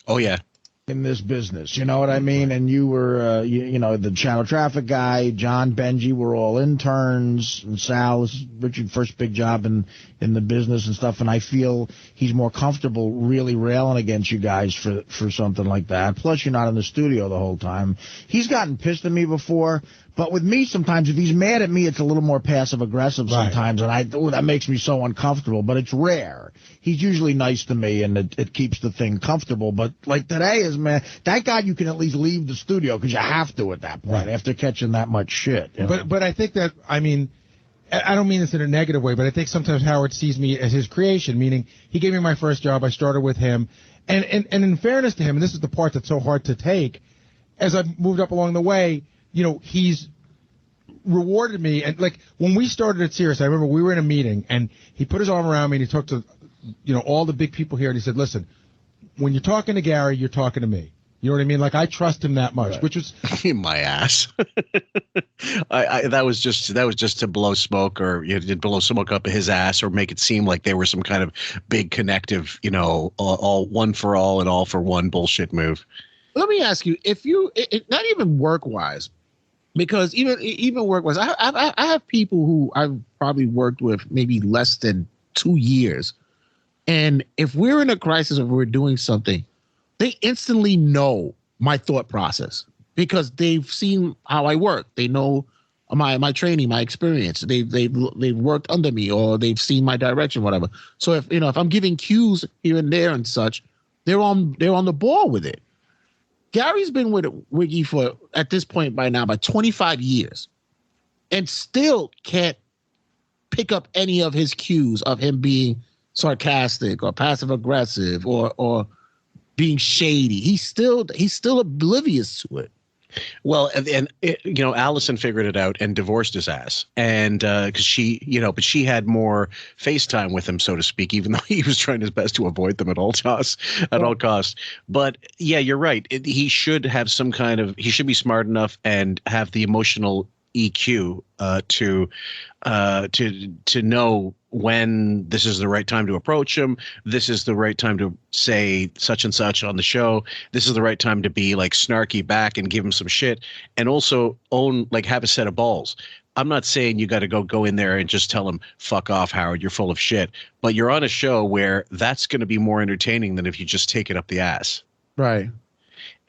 Oh, yeah. In this business, you know what I mean? And you were, the channel traffic guy, John, Benji were all interns, and Sal is Richard's first big job in the business and stuff. And I feel he's more comfortable really railing against you guys for something like that. Plus, you're not in the studio the whole time. He's gotten pissed at me before, but with me sometimes, if he's mad at me, it's a little more passive aggressive sometimes, and that makes me so uncomfortable. But it's rare. He's usually nice to me, and it keeps the thing comfortable. But like today is, man, thank God you can at least leave the studio because you have to at that point after catching that much shit. But I think that, I mean, I don't mean this in a negative way, but I think sometimes Howard sees me as his creation, meaning he gave me my first job. I started with him. And in fairness to him, and this is the part that's so hard to take, as I've moved up along the way, he's rewarded me. And like when we started at Sirius, I remember we were in a meeting and he put his arm around me and he talked to, all the big people here. And he said, listen, when you're talking to Gary, you're talking to me. You know what I mean? Like I trust him that much, which was my ass. That was just to blow smoke, or blow smoke up his ass, or make it seem like they were some kind of big connective, all one for all and all for one bullshit move. Let me ask you, if you not even work wise, because even work wise, I have people who I've probably worked with maybe less than 2 years, and if we're in a crisis or we're doing something, they instantly know my thought process because they've seen how I work. They know my training, my experience. They've worked under me, or they've seen my direction, whatever. So if I'm giving cues here and there and such, they're on the ball with it. Gary's been with Wiggy for, at this point by now, about 25 years, and still can't pick up any of his cues of him being sarcastic or passive aggressive or being shady. He's still oblivious to it. Well, and Allison figured it out and divorced his ass, and because she, but she had more FaceTime with him, so to speak, even though he was trying his best to avoid them at all costs. But yeah, you're right. He should have some kind of. He should be smart enough and have the emotional EQ to know when this is the right time to approach him. This is the right time to say such and such on the show. This is the right time to be like snarky back and give him some shit, and also have a set of balls. I'm not saying you got to go in there and just tell him, fuck off, Howard, you're full of shit. But you're on a show where that's going to be more entertaining than if you just take it up the ass. Right.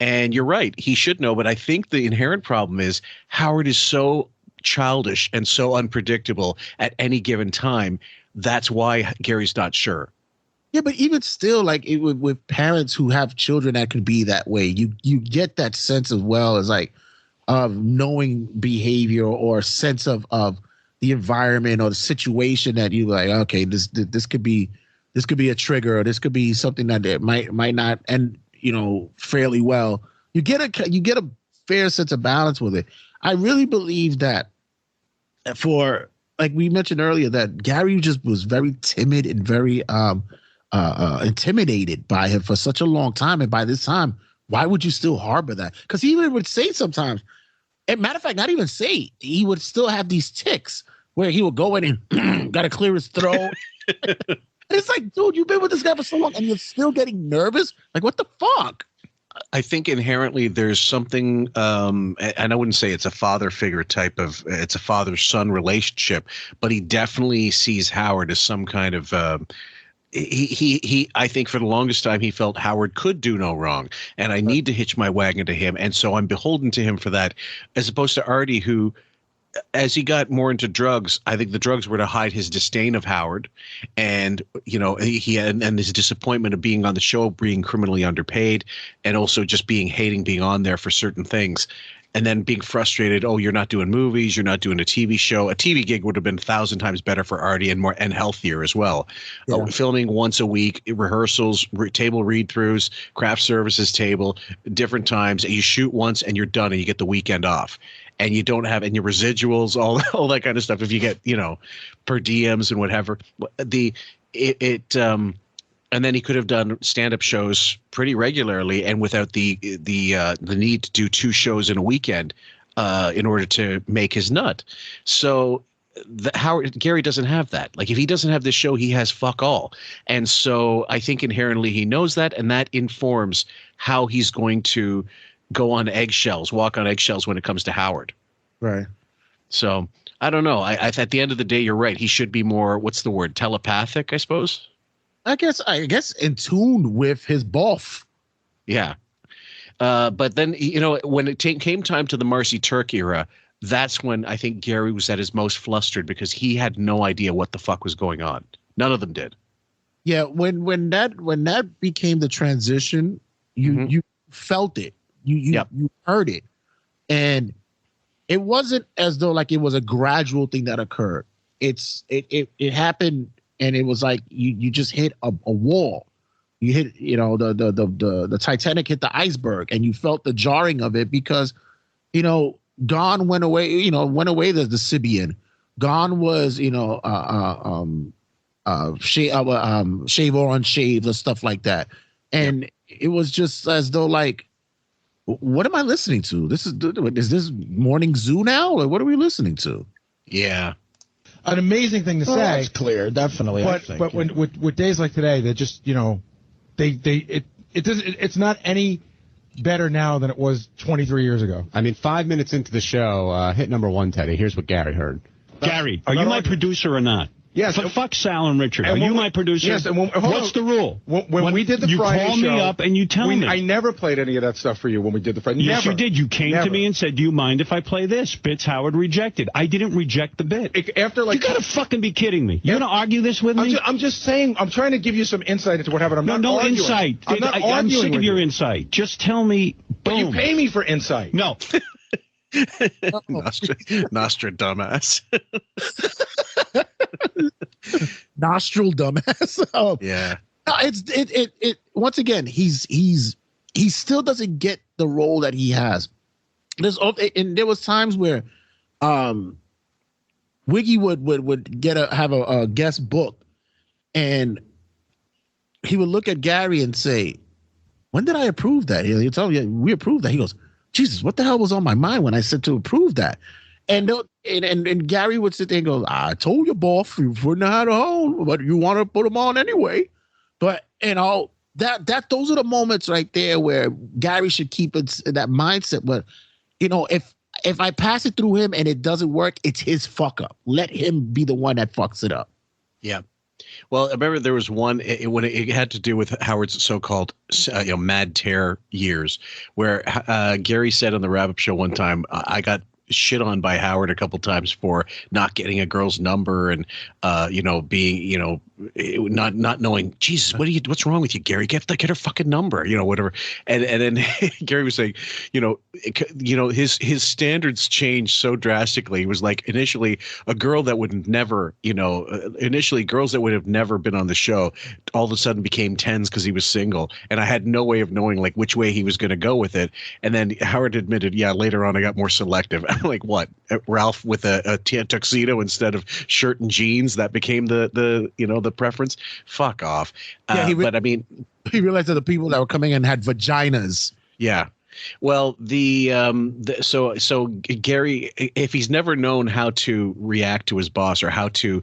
And you're right. He should know. But I think the inherent problem is Howard is so childish and so unpredictable at any given time. That's why Gary's not sure. Yeah, but even still, like with parents who have children that could be that way, you get that sense as well as like of knowing behavior or sense of the environment or the situation that you like. Okay, this could be a trigger, or this could be something that might not end fairly well. You get a fair sense of balance with it. I really believe that for, like we mentioned earlier, that Gary just was very timid and very intimidated by him for such a long time. And by this time, why would you still harbor that? Because he even would say sometimes, and matter of fact, not even say, he would still have these tics where he would go in and got to clear his throat. It's like, dude, you've been with this guy for so long and you're still getting nervous? Like, what the fuck? I think inherently there's something, and I wouldn't say it's a father figure type of, it's a father-son relationship, but he definitely sees Howard as some kind of, I think for the longest time he felt Howard could do no wrong, and I need to hitch my wagon to him, and so I'm beholden to him for that, as opposed to Artie, who, as he got more into drugs, I think the drugs were to hide his disdain of Howard, and he had, and his disappointment of being on the show, being criminally underpaid, and also just hating being on there for certain things, and then being frustrated. Oh, you're not doing movies, you're not doing a TV show. A TV gig would have been 1,000 times better for Artie and healthier as well. Yeah. Filming once a week, rehearsals, table read-throughs, craft services table, different times. And you shoot once and you're done, and you get the weekend off. And you don't have any residuals, all that kind of stuff. If you get, per diems and whatever, and then he could have done stand-up shows pretty regularly and without the need to do 2 shows in a weekend in order to make his nut. So Gary doesn't have that. Like, if he doesn't have this show, he has fuck all. And so I think inherently he knows that, and that informs how he's going to walk on eggshells when it comes to Howard. Right. So I don't know. At the end of the day, you're right. He should be more, what's the word? Telepathic, I suppose. I guess in tune with his boss. Yeah. But then, when it came time to the Marcy Turk era, that's when I think Gary was at his most flustered, because he had no idea what the fuck was going on. None of them did. Yeah. When that became the transition, you felt it. You heard it, and it wasn't as though like it was a gradual thing that occurred. it happened, and it was like you just hit a wall. You hit, the Titanic hit the iceberg, and you felt the jarring of it because, gone went away. Went away the Sibian. Gone was shave or unshaved or stuff like that, and it was just as though like, what am I listening to? Is this Morning Zoo now, or what are we listening to? Yeah, an amazing thing to say. That's clear, definitely. But when with days like today, they're just it's not any better now than it was 23 years ago. I mean, 5 minutes into the show, hit number 1, Teddy. Here's what Gary heard. Gary, are you my producer or not? Yes. Fuck Sal and Richard. Are you my producer? Yes. And what's the rule? When we did the Friday show, you call me up and you tell me. I never played any of that stuff for you when we did the Friday. Yes, never. you did. You came to me and said, "Do you mind if I play this?" Bits Howard rejected. I didn't reject the bit. After you gotta fucking be kidding me. You gonna argue this with me? I'm just saying. I'm trying to give you some insight into what happened. No insight. I'm sick of your insight. Just tell me. Boom. But you pay me for insight. No. Nostra dumbass. Nostril dumbass. Yeah. No, it once again, he still doesn't get the role that he has. There was times where Wiggy would have a guest book, and he would look at Gary and say, "When did I approve that?" He'll tell you, "We approved that." He goes, "Jesus, what the hell was on my mind when I said to approve that?" And Gary would sit there and go, "I told you, boss, you wouldn't have had a home, but you want to put them on anyway." But that those are the moments right there where Gary should keep that mindset. But if I pass it through him and it doesn't work, it's his fuck up. Let him be the one that fucks it up. Yeah. Well, I remember there was one when it had to do with Howard's so-called mad tear years, where Gary said on the wrap-up show one time, I got shit on by Howard a couple times for not getting a girl's number and being not knowing, Jesus, what's wrong with you, Gary? Get her fucking number, whatever. And then Gary was saying, his standards changed so drastically. It was like initially a girl that would never, girls that would have never been on the show all of a sudden became 10s because he was single, and I had no way of knowing like which way he was going to go with it. And then Howard admitted, yeah, later on I got more selective. I'm like, what? Ralph with a tuxedo instead of shirt and jeans, that became the preference. Fuck off. Yeah, but I mean, he realized that the people that were coming in had vaginas. Yeah. Well, so Gary, if he's never known how to react to his boss or how to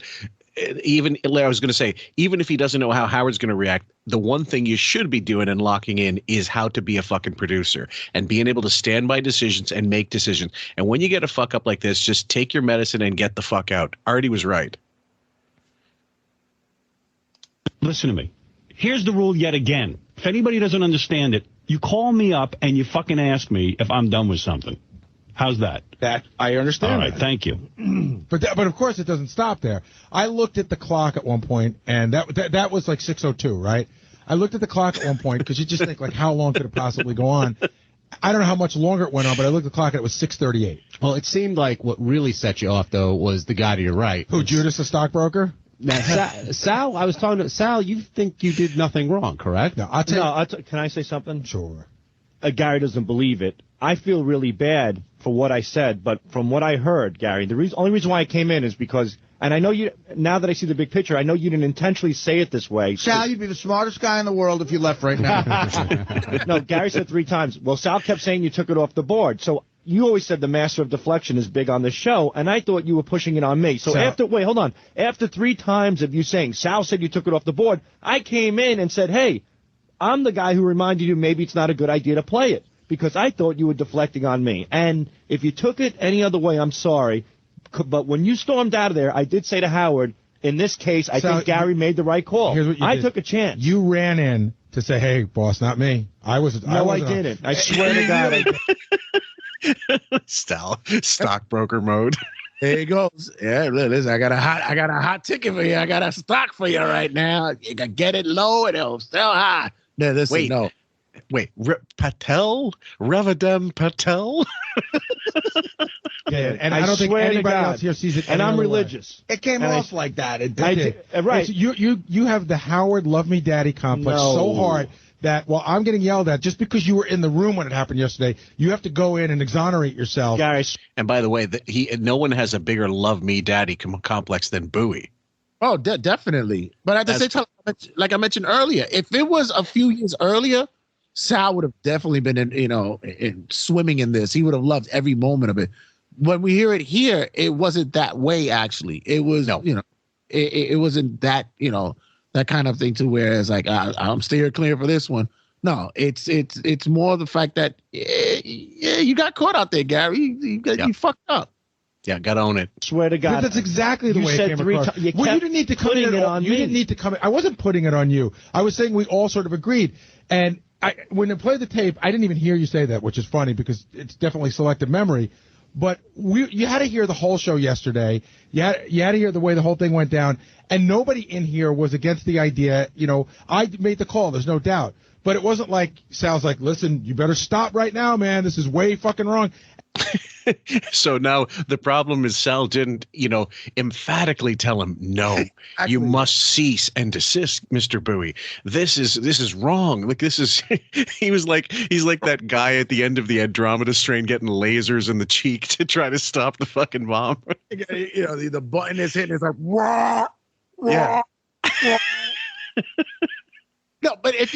even if he doesn't know how Howard's going to react, the one thing you should be doing and locking in is how to be a fucking producer and being able to stand by decisions and make decisions. And when you get a fuck up like this, just take your medicine and get the fuck out. Artie was right. Listen to me. Here's the rule yet again. If anybody doesn't understand it, you call me up and you fucking ask me if I'm done with something. How's that? That I understand. All right, thank you. But of course it doesn't stop there. I looked at the clock at one point, and that was like 6:02, right? I looked at the clock at one point because you just think like, how long could it possibly go on? I don't know how much longer it went on, but I looked at the clock and it was 6:38. Well, it seemed like what really set you off though was the guy to your right. Who, Judas, the stockbroker? Now, Sal, I was talking to Sal. You think you did nothing wrong, correct? No, can I say something? Sure. Gary doesn't believe it. I feel really bad for what I said, but from what I heard, Gary, the only reason why I came in is because, and I know you, now that I see the big picture, I know you didn't intentionally say it this way. Sal, you'd be the smartest guy in the world if you left right now. No, Gary said 3 times. Well, Sal kept saying you took it off the board. So you always said the master of deflection is big on the show, and I thought you were pushing it on me. So wait, hold on. After 3 times of you saying Sal said you took it off the board, I came in and said, hey, I'm the guy who reminded you maybe it's not a good idea to play it, because I thought you were deflecting on me. And if you took it any other way, I'm sorry. But when you stormed out of there, I did say to Howard, in this case, I think Gary made the right call. I took a chance. You ran in to say, hey, boss, not me. I didn't. I swear to God, I did. Stockbroker mode. There he goes. Yeah, listen, I got a hot ticket for you. I got a stock for you right now. You can get it low and it'll sell high. No, listen, no. Wait, Patel? Ravadam Patel? Yeah, and I don't think anybody else here sees it. And I'm religious. It came off like that. It did. Right. You have the Howard Love Me Daddy complex so hard that while I'm getting yelled at, just because you were in the room when it happened yesterday, you have to go in and exonerate yourself. Guys. And by the way, no one has a bigger Love Me Daddy complex than Booey. Oh, definitely. But at the same time, like I mentioned earlier, if it was a few years earlier, Sal would have definitely been in swimming in this. He would have loved every moment of it. When we hear it here, it wasn't that way. Actually, it was it wasn't that that kind of thing to where it's like I'm steering clear for this one. No, it's more the fact that you got caught out there, Gary. You fucked up. Yeah, gotta own it. Swear to God. That's exactly the way it came across. You didn't need to come in on me. You didn't need to come in. I wasn't putting it on you. I was saying we all sort of agreed. And when I played the tape, I didn't even hear you say that, which is funny because it's definitely selective memory. But you had to hear the whole show yesterday. You had to hear the way the whole thing went down. And nobody in here was against the idea. I made the call. There's no doubt. But it wasn't like Sal's like, listen, you better stop right now, man. This is way fucking wrong. So now the problem is Sal didn't, emphatically tell him, no, you must cease and desist, Mr. Booey. This is wrong. Like he's like that guy at the end of the Andromeda strain getting lasers in the cheek to try to stop the fucking bomb. The button is hitting. It's like, wah, wah, wah. No, but if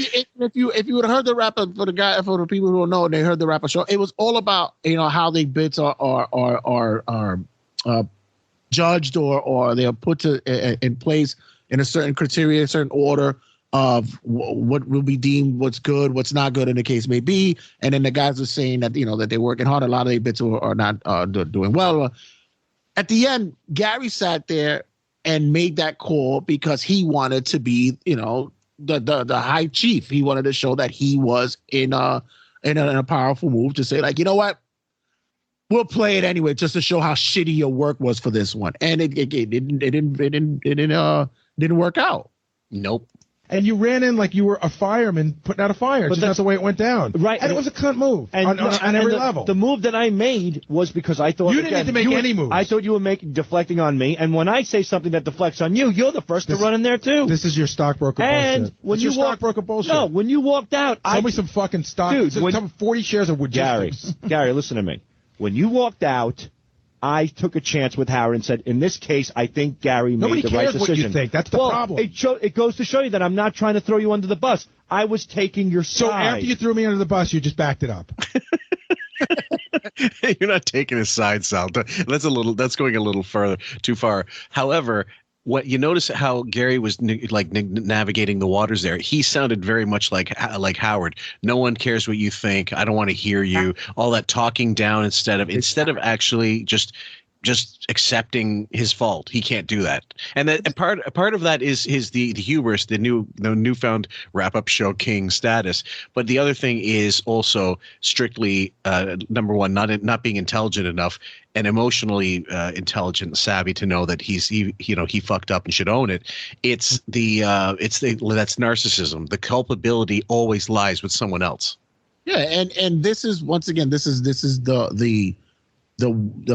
you would have heard the rapper for the people who don't know, they heard the rapper show. It was all about how the bits are judged or they are put in place in a certain criteria, a certain order of what will be deemed what's good, what's not good, in the case may be. And then the guys are saying that that they're working hard. A lot of the bits are not doing well. At the end, Gary sat there and made that call because he wanted to be the high chief. He wanted to show that he was in a powerful move to say, like, you know what, we'll play it anyway, just to show how shitty your work was for this one. And it didn't work out. Nope. And you ran in like you were a fireman putting out a fire. But that's the way it went down. Right. And it was a cunt move on every level. The move that I made was because I thought you didn't need to make any moves. I thought you were deflecting on me. And when I say something that deflects on you, you're the first to run in there too. This is your stockbroker bullshit. When you stockbroker bullshit. No, when you walked out, tell me some fucking stock. Dude, some 40 shares of Woodgistics. Gary, listen to me. When you walked out, I took a chance with Howard and said, in this case, I think Gary made the right decision. Nobody cares what you think. That's the problem. It goes to show you that I'm not trying to throw you under the bus. I was taking your side. So after you threw me under the bus, you just backed it up. You're not taking his side, Sal. That's going a little too far. However, what you notice how Gary was navigating the waters there, he sounded very much like Howard. No one cares what you think. I don't want to hear you. All that talking down instead of actually just accepting his fault. He can't do that. And part of that is the hubris, the newfound wrap-up show king status. But the other thing is also strictly number one, not being intelligent enough and emotionally intelligent and savvy to know that he fucked up and should own it. That's narcissism. The culpability always lies with someone else. Yeah, and this is once again this is the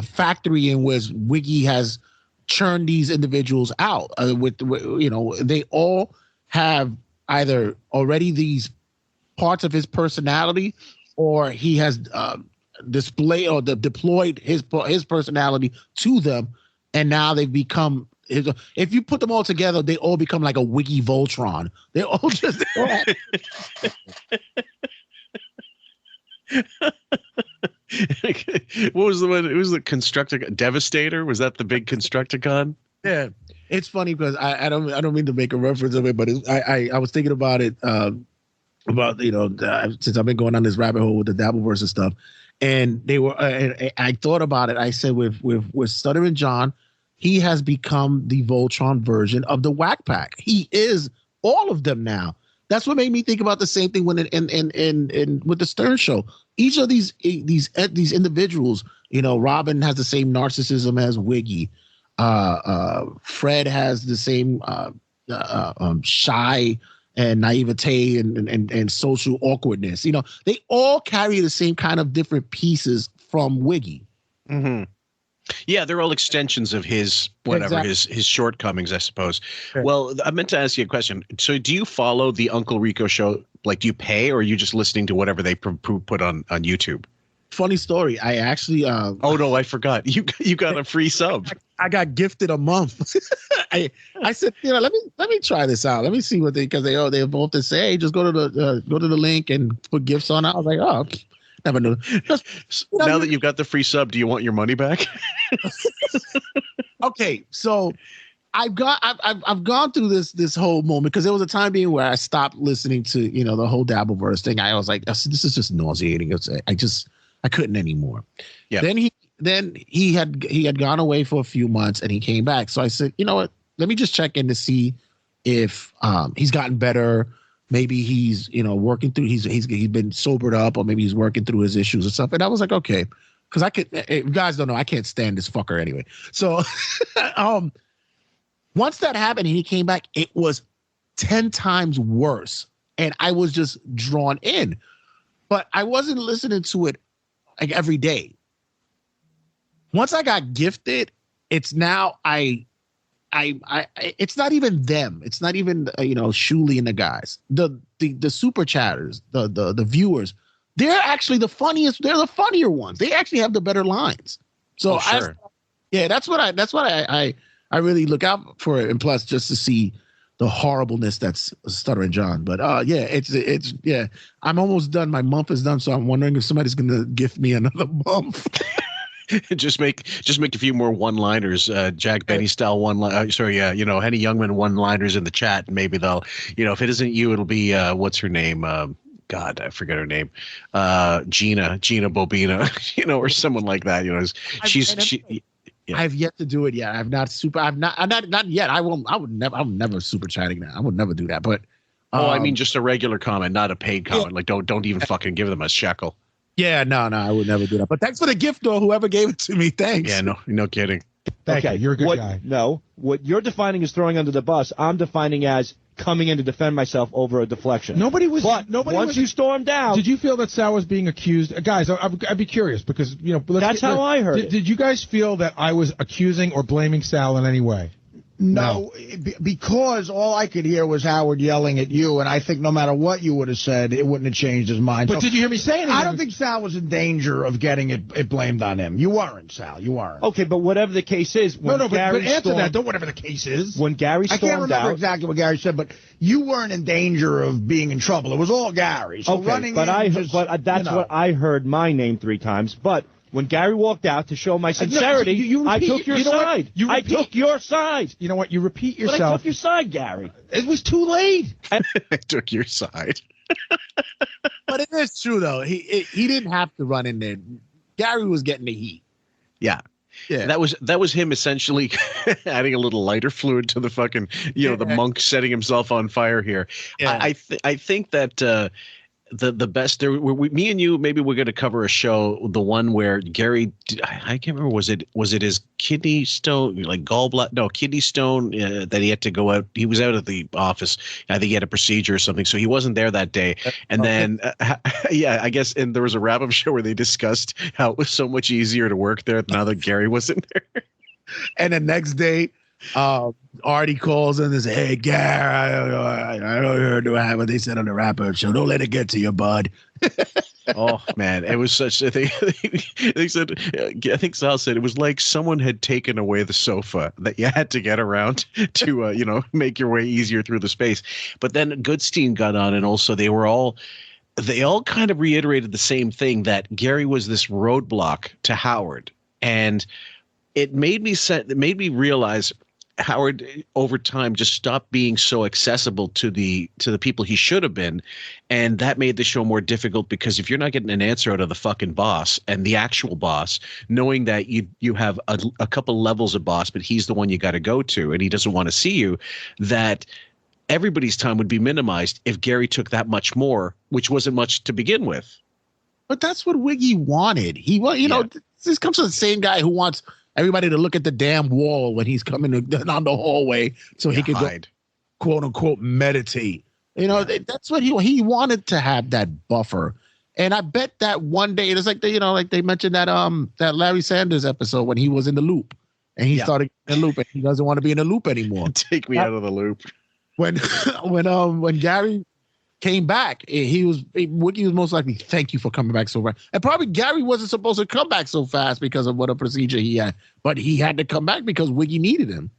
factory in which Wiggy has churned these individuals out. They all have either already these parts of his personality, or he has displayed or deployed his personality to them, and now they've become. If you put them all together, they all become like a Wiggy Voltron. They all just. What was the one? It was the Devastator. Was that the big Constructicon? Yeah, it's funny because I don't mean to make a reference of it, but I was thinking about it since I've been going on this rabbit hole with the Dabbleverse and stuff, and they were I thought about it. I said with Stuttering John, he has become the Voltron version of the Whack Pack. He is all of them now. That's what made me think about the same thing when in with the Stern Show. Each of these individuals, Robin has the same narcissism as Wiggy. Fred has the same shy and naivete and social awkwardness. They all carry the same kind of different pieces from Wiggy. Mm-hmm. Yeah, they're all extensions of his whatever his shortcomings, I suppose. Sure. Well, I meant to ask you a question. So, do you follow the Uncle Rico show? Like, do you pay, or are you just listening to whatever they put on YouTube? Funny story. I actually. Oh no, I forgot. You got a free sub. I got gifted a month. I said, let me try this out. Let me see what because they both to say, hey, just go to the link and put gifts on. I was like, oh. Never knew. Now that you've got the free sub, do you want your money back? Okay, so I've gone through this whole moment because there was a time being where I stopped listening to the whole Dabbleverse thing. I was like, this is just nauseating. I couldn't anymore. Yeah. Then he had gone away for a few months and he came back. So I said, you know what? Let me just check in to see if he's gotten better. Maybe he's, working through, he's been sobered up, or maybe he's working through his issues or something. And I was like, okay, because you guys don't know, I can't stand this fucker anyway. So once that happened and he came back, it was 10 times worse. And I was just drawn in, but I wasn't listening to it like every day. Once I got gifted, it's now it's not even them. It's not even Shuley and the guys. The super chatters, the viewers, they're actually the funniest. They're the funnier ones. They actually have the better lines. So sure. That's what I really look out for. And plus, just to see the horribleness that's Stuttering John. But it's I'm almost done. My month is done, so I'm wondering if somebody's gonna gift me another month. just make a few more one-liners, Jack Benny style Henny Youngman one-liners in the chat, and maybe they'll, if it isn't you, it'll be what's her name? God, I forget her name. Gina Bobina, or someone like that. I've yet to do it yet. I'm not yet. I would never. I'm never super chatting now. I would never do that. But I mean, just a regular comment, not a paid comment. Yeah. Like don't even fucking give them a shekel. Yeah, no, I would never do that. But thanks for the gift, though. Whoever gave it to me, thanks. Yeah, no kidding. Thank you. You're a good guy. No, what you're defining as throwing under the bus, I'm defining as coming in to defend myself over a deflection. Once you stormed out. Did you feel that Sal was being accused? Guys, I'd be curious because that's how I heard it. Did you guys feel that I was accusing or blaming Sal in any way? No, because all I could hear was Howard yelling at you, and I think no matter what you would have said, it wouldn't have changed his mind. But did you hear me say anything? I don't think Sal was in danger of getting it blamed on him. You weren't, Sal. You weren't. Okay, but whatever the case is, but answer that. Don't whatever the case is. When Gary stormed out, I can't remember exactly what Gary said, but you weren't in danger of being in trouble. It was all Gary. So running but that's what I heard my name 3 times, but. When Gary walked out to show my sincerity, I took your side. I took your side. You know what? You repeat yourself. But I took your side, Gary. It was too late. I took your side. But it is true, though. He didn't have to run in there. Gary was getting the heat. Yeah. That was him essentially adding a little lighter fluid to the fucking, the monk setting himself on fire here. Yeah. I think that the best there me and you, maybe we're going to cover a show, the one where Gary, I can't remember, was it his kidney stone, like kidney stone that he had to go out. He was out at the office. I think he had a procedure or something, so he wasn't there that day. And then I guess, and there was a wrap-up show where they discussed how it was so much easier to work there now that Gary wasn't there. And the next day Artie calls in and says, hey, Gary, I heard what they said on the wrap-up show. Don't let it get to you, bud. Oh, man, it was such a thing. They said, I think Sal said, it was like someone had taken away the sofa that you had to get around to, make your way easier through the space. But then Goodstein got on, and also they all kind of reiterated the same thing, that Gary was this roadblock to Howard. And it made me realize Howard over time just stopped being so accessible to the people he should have been, and that made the show more difficult, because if you're not getting an answer out of the fucking boss and the actual boss, knowing that you have a couple levels of boss, but he's the one you got to go to and he doesn't want to see you, that everybody's time would be minimized if Gary took that much more, which wasn't much to begin with. But that's what Wiggy wanted. He this comes from the same guy who wants everybody to look at the damn wall when he's coming down the hallway so he could hide, go, quote unquote, meditate. That's what he wanted, to have that buffer. And I bet that one day it's like like they mentioned that that Larry Sanders episode when he was in the loop and he started in the loop and he doesn't want to be in the loop anymore. Take me out of the loop. When Gary came back, Wiki was most likely, thank you for coming back so fast. And probably Gary wasn't supposed to come back so fast because of what a procedure he had, but he had to come back because Wiki needed him.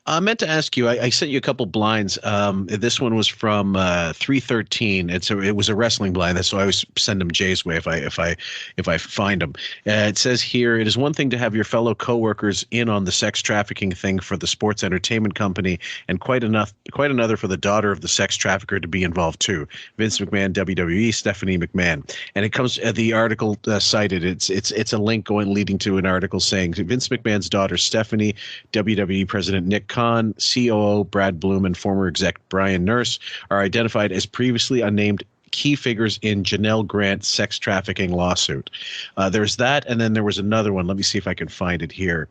I meant to ask you. I sent you a couple blinds. This one was from 313. It was a wrestling blind, so I always send them Jay's way if I find them. It says here, it is one thing to have your fellow coworkers in on the sex trafficking thing for the sports entertainment company, and quite another for the daughter of the sex trafficker to be involved too. Vince McMahon, WWE, Stephanie McMahon, and it comes the article cited. It's a link leading to an article saying Vince McMahon's daughter Stephanie, WWE President Nick Khan, COO Brad Bloom, and former exec Brian Nurse are identified as previously unnamed key figures in Janelle Grant's sex trafficking lawsuit. There's that, and then there was another one. Let me see if I can find it here.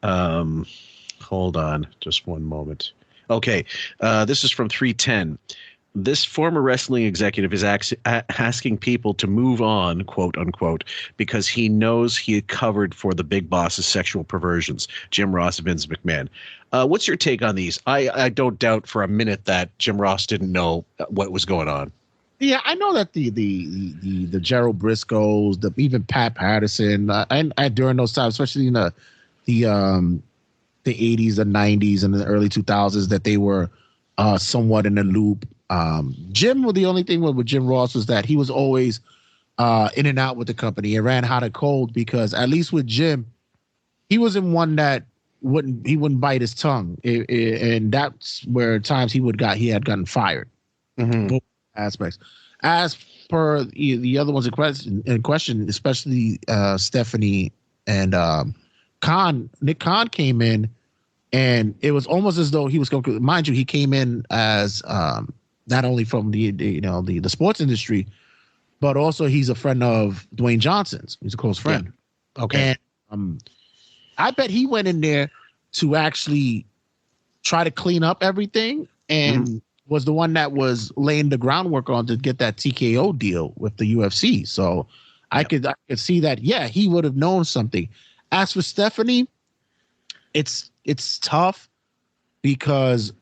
Hold on just one moment. Okay, this is from 310. This former wrestling executive is asking people to move on, quote unquote, because he knows he covered for the big boss's sexual perversions, Jim Ross, Vince McMahon. What's your take on these? I don't doubt for a minute that Jim Ross didn't know what was going on. Yeah, I know that the Gerald Briscoes, even Pat Patterson, and during those times, especially in the 80s, the 90s, and the early 2000s, that they were somewhat in the loop. Jim, the only thing with Jim Ross was that he was always in and out with the company. It ran hot and cold because at least with Jim, he wasn't one that wouldn't bite his tongue, and that's where times he had gotten fired. Mm-hmm. Both aspects. As per the other ones in question, especially Stephanie and Nick Khan came in, and it was almost as though he was going. Mind you, he came in as not only from the sports industry, but also he's a friend of Dwayne Johnson's. He's a close friend. Yeah. Okay. And I bet he went in there to actually try to clean up everything and was the one that was laying the groundwork on to get that TKO deal with the UFC. So I could see that, yeah, he would have known something. As for Stephanie, it's tough because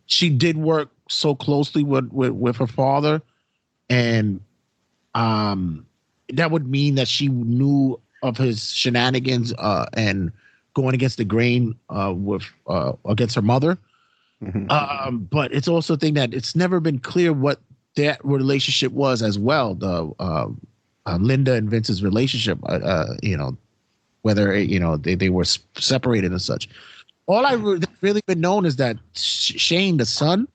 she did work so closely with her father, and that would mean that she knew of his shenanigans and going against the grain against her mother. Mm-hmm. But it's also a thing that it's never been clear what that relationship was as well. The Linda and Vince's relationship, whether they were separated and such. All I really been known is that Shane, the son,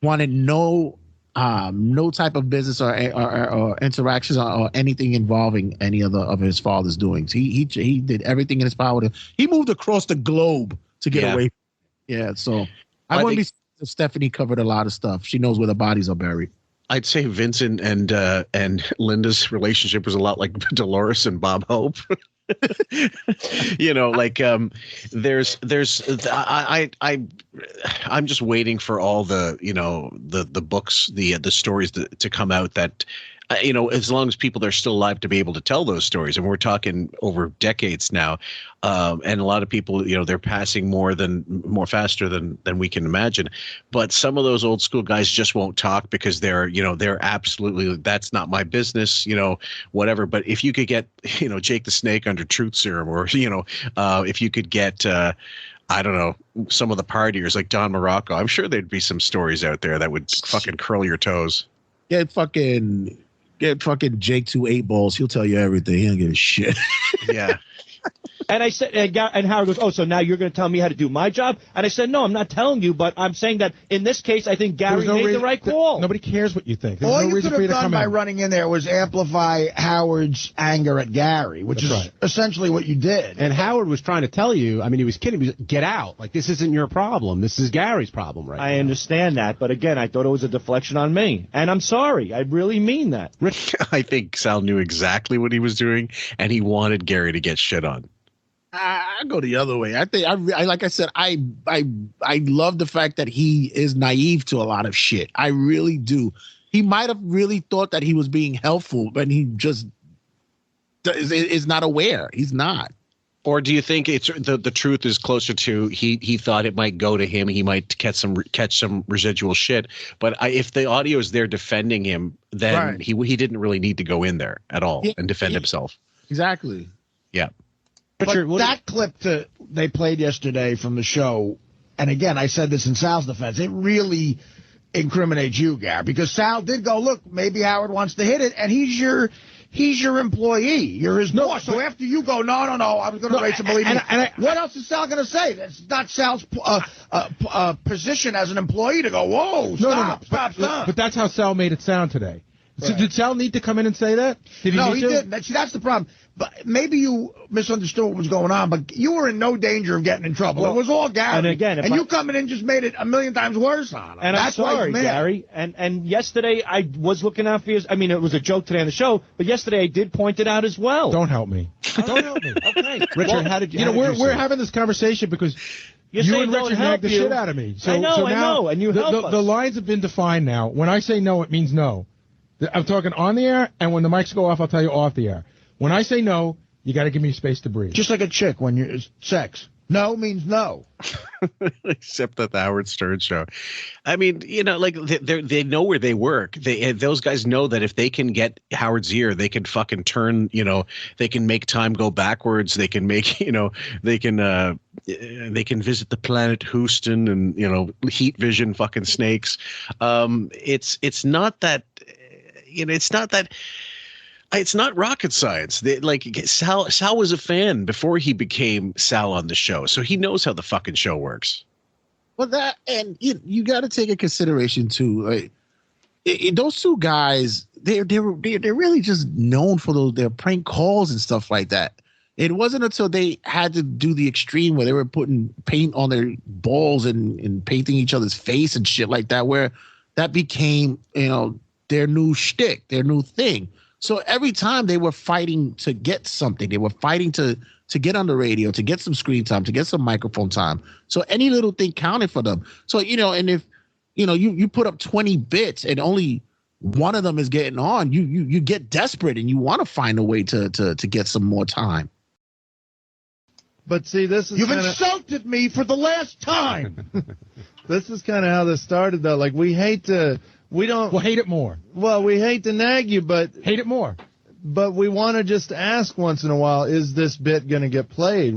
wanted no type of business or interactions or anything involving any of his father's doings. He did everything in his power he moved across the globe to get away. Yeah, so I wouldn't be if Stephanie covered a lot of stuff. She knows where the bodies are buried. I'd say Vincent and Linda's relationship was a lot like Dolores and Bob Hope. I'm just waiting for all the books, the stories to come out that, as long as people are still alive to be able to tell those stories. And we're talking over decades now. And a lot of people, they're passing more faster than we can imagine. But some of those old school guys just won't talk because they're absolutely, that's not my business, whatever. But if you could get, Jake the Snake under truth serum, or, if you could get, I don't know, some of the partiers like Don Morocco, I'm sure there'd be some stories out there that would fucking curl your toes. Get fucking Jake 2 8 balls. He'll tell you everything. He don't give a shit. Yeah. And I said, and Howard goes, oh, so now you're going to tell me how to do my job? And I said, no, I'm not telling you, but I'm saying that in this case, I think Gary made the right call. Nobody cares what you think. All you could have done by running in there was amplify Howard's anger at Gary, which is essentially what you did. And Howard was trying to tell you, I mean, he was kidding. He was like, get out. Like, this isn't your problem. This is Gary's problem right now. I understand that. But again, I thought it was a deflection on me. And I'm sorry. I really mean that. I think Sal knew exactly what he was doing, and he wanted Gary to get shit on. I go the other way. I think I like I said, I love the fact that he is naive to a lot of shit. I really do. he might have really thought that he was being helpful, but he just is not aware. He's not. Or do you think it's the truth is closer to he thought it might go to him, he might catch some residual shit, but if the audio is there defending him, then he didn't really need to go in there at all and defend himself. Exactly. Yeah. But that clip they played yesterday from the show, and again, I said this in Sal's defense, it really incriminates you, Gary, because Sal did go, look, maybe Howard wants to hit it, and he's your employee. You're his boss. So after you go, no, I was going to race him, believe me. What else is Sal going to say? That's not Sal's position as an employee to go, whoa, stop. But that's how Sal made it sound today. So did Sal need to come in and say that? He didn't. That's the problem. But maybe you misunderstood what was going on, but you were in no danger of getting in trouble. Well, it was all Gary. And again, you coming in just made it a million times worse on him. And that's I'm sorry, Gary. And yesterday I was looking out for you. I mean, it was a joke today on the show, but yesterday I did point it out as well. Don't help me. Don't help me. Okay. Richard, how did you? We're having this conversation because you and Richard nagged the shit out of me. So, I know, now and you help us. The lines have been defined now. When I say no, it means no. I'm talking on the air, and when the mics go off, I'll tell you off the air. When I say no, you got to give me space to breathe. Just like a chick when you're sex. No means no. Except at the Howard Stern show. I mean, like they know where they work. Those guys know that if they can get Howard's ear, they can fucking turn, they can make time go backwards. They can make, they can visit the planet Houston and, heat vision fucking snakes. It's not that, it's not rocket science. Sal was a fan before he became Sal on the show, so he knows how the fucking show works. Well, that and you got to take in consideration too. Like those two guys, they're really just known for their prank calls and stuff like that. It wasn't until they had to do the extreme where they were putting paint on their balls and painting each other's face and shit like that, where that became their new shtick, their new thing. So every time they were fighting to get something, they were fighting to get on the radio, to get some screen time, to get some microphone time. So any little thing counted for them. So, and if, you put up 20 bits and only one of them is getting on, you get desperate and you want to find a way to get some more time. But see, this is You've insulted me for the last time. This is kind of how this started, though. Like, we hate to... We'll hate it more. Well, we hate to nag you, but... Hate it more. But we want to just ask once in a while, is this bit going to get played?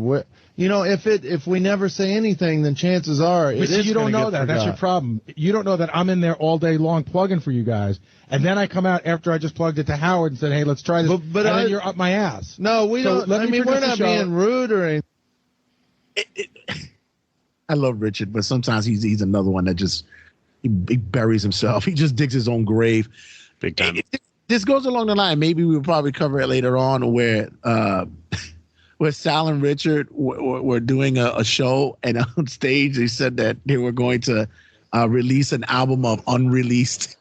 If we never say anything, then chances are it is. You don't know that. Forgot. That's your problem. You don't know that I'm in there all day long plugging for you guys, and then I come out after I just plugged it to Howard and said, hey, let's try this, but then you're up my ass. No, we don't. I mean, we're not being rude or anything. I love Richard, but sometimes he's another one that just... He buries himself. He just digs his own grave. Big time. This goes along the line. Maybe we'll probably cover it later on where Sal and Richard were doing a show, and on stage they said that they were going to release an album of unreleased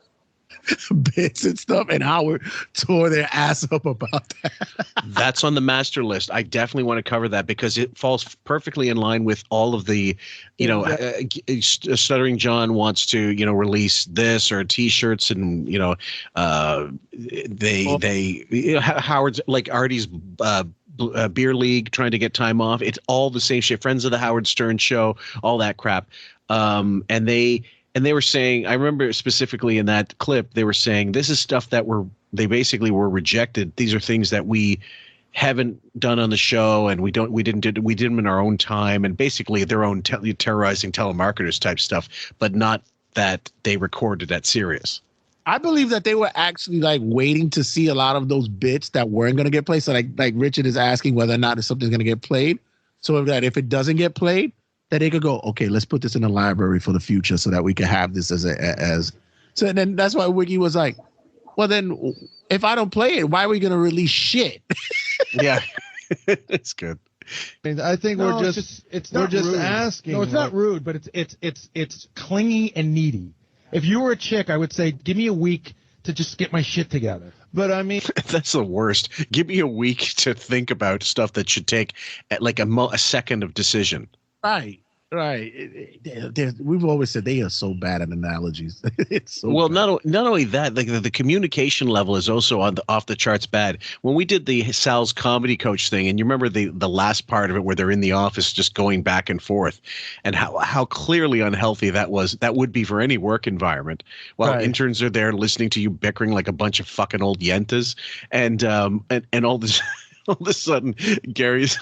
bits and stuff, and Howard tore their ass up about that. That's on the master list. I definitely want to cover that because it falls perfectly in line with all of the, Stuttering John wants to, release this or T-shirts, and Howard's like Artie's beer league trying to get time off. It's all the same shit. Friends of the Howard Stern show, all that crap, And they were saying, I remember specifically in that clip, they were saying this is stuff that they basically were rejected. These are things that we haven't done on the show, and we did them in our own time, and basically their own terrorizing telemarketers type stuff, but not that they recorded at Sirius. I believe that they were actually like waiting to see a lot of those bits that weren't going to get played. So like Richard is asking whether or not something's going to get played. So that if it doesn't get played, that they could go, okay, let's put this in the library for the future so that we can have this as. So and then that's why Wiggy was like, well, then if I don't play it, why are we going to release shit? Yeah, it's good. I think we're just asking. No, it's not rude, but it's clingy and needy. If you were a chick, I would say, give me a week to just get my shit together. But I mean, that's the worst. Give me a week to think about stuff that should take like a second of decision. Right. Right. We've always said they are so bad at analogies. It's so well, bad. not only that, like the communication level is also off the charts bad. When we did the Sal's comedy coach thing, and you remember the last part of it where they're in the office just going back and forth, and how clearly unhealthy that would be for any work environment. While interns are there listening to you bickering like a bunch of fucking old yentas, and all this. All of a sudden, Gary's.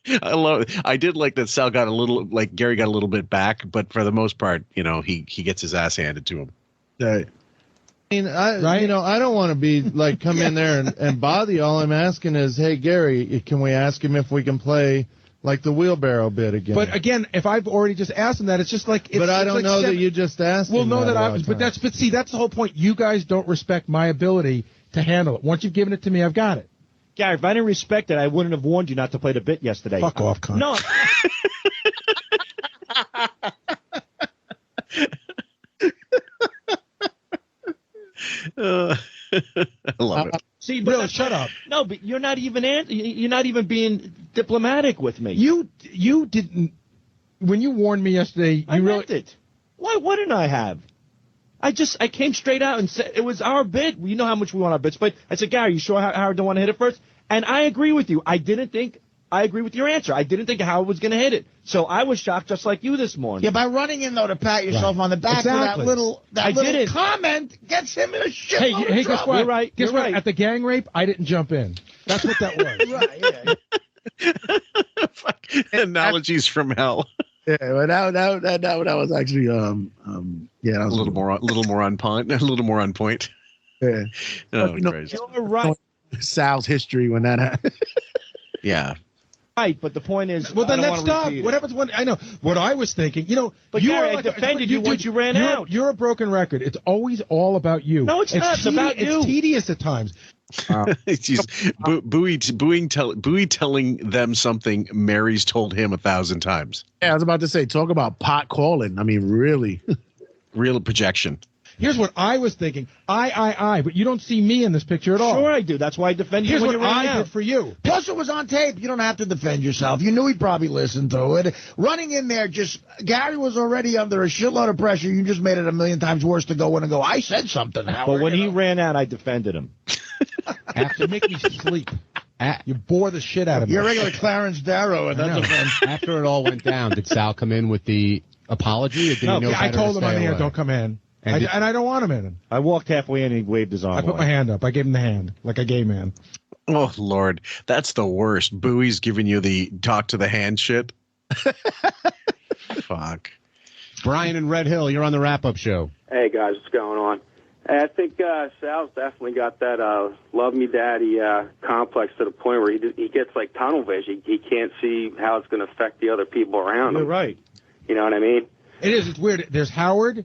I did like that Sal got a little, like Gary got a little bit back, but for the most part, he gets his ass handed to him. Right. I mean, I don't want to be like come in there and bother you. All I'm asking is, hey Gary, can we ask him if we can play like the wheelbarrow bit again? But again, if I've already just asked him that, it's just like. But I don't know that you just asked. Well, him no, that I was. But But see, that's the whole point. You guys don't respect my ability to handle it. Once you've given it to me, I've got it. Gary, if I didn't respect it, I wouldn't have warned you not to play the bit yesterday. Fuck off, cunt. No. I love it. See, but shut up. No, but you're not even being diplomatic with me. You didn't. When you warned me yesterday, I meant it. Why wouldn't I have? I came straight out and said it was our bid. You know how much we want our bits, but I said, Gary, you sure Howard don't want to hit it first? And I agree with you. I agree with your answer. I didn't think Howard was going to hit it. So I was shocked just like you this morning. Yeah, by running in, though, to pat yourself on the back for that little comment gets him in a shit. Hey, guess what? You're right. Guess what? At the gang rape, I didn't jump in. That's what that was. Right, yeah. Analogies from hell. Yeah, but that was actually that was a little more on point. A little more on point. Yeah. Oh, crazy. You're right. Sal's history when that happened. Yeah. Right, but the point is, well, then let's stop. What happens when I know what I was thinking? But you Gary, I defended you once you ran out. You're a broken record. It's always all about you. No, it's not. It's about you. It's tedious at times. Booey telling them something Mary's told him 1,000 times. Yeah, I was about to say, talk about pot calling. I mean, really. Real projection. Here's what I was thinking. But you don't see me in this picture at all. Sure I do. That's why I defended you when you ran out. Here's what I did for you. Plus, it was on tape. You don't have to defend yourself. You knew he'd probably listen to it. Running in there, Gary was already under a shitload of pressure. You just made it a million times worse to go in and go, I said something, Howard. But when he ran out, I defended him. After make me sleep. You bore the shit out of me. You're regular Clarence Darrow at that defense. After it all went down, did Sal come in with the apology? Or did he know I told him on the air, don't come in. And I don't want him in. I walked halfway in and he waved his arm. I put my hand up. I gave him the hand, like a gay man. Oh, Lord. That's the worst. Bowie's giving you the talk to the hand shit. Fuck. Brian and Red Hill, you're on the wrap-up show. Hey, guys, what's going on? I think Sal's definitely got that love me daddy complex to the point where he gets like tunnel vision. He can't see how it's going to affect the other people around him. You're right. You know what I mean? It is. It's weird. There's Howard,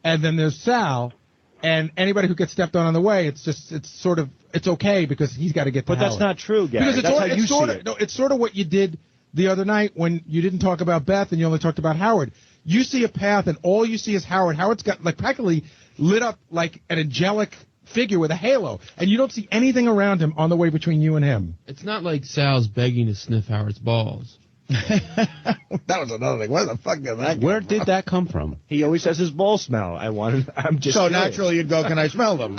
and then there's Sal, and anybody who gets stepped on the way, it's okay because he's got to get to But Howard. that's not true, Gary. Because that's how you see it. No, it's sort of what you did the other night when you didn't talk about Beth and you only talked about Howard. You see a path, and all you see is Howard. Howard's got like practically lit up like an angelic figure with a halo, and you don't see anything around him on the way between you and him. It's not like Sal's begging to sniff Howard's balls. That was another thing. Where the fuck did that Where did that come from? He always has his ball smell. I'm just so curious. naturally you'd go, can I smell them?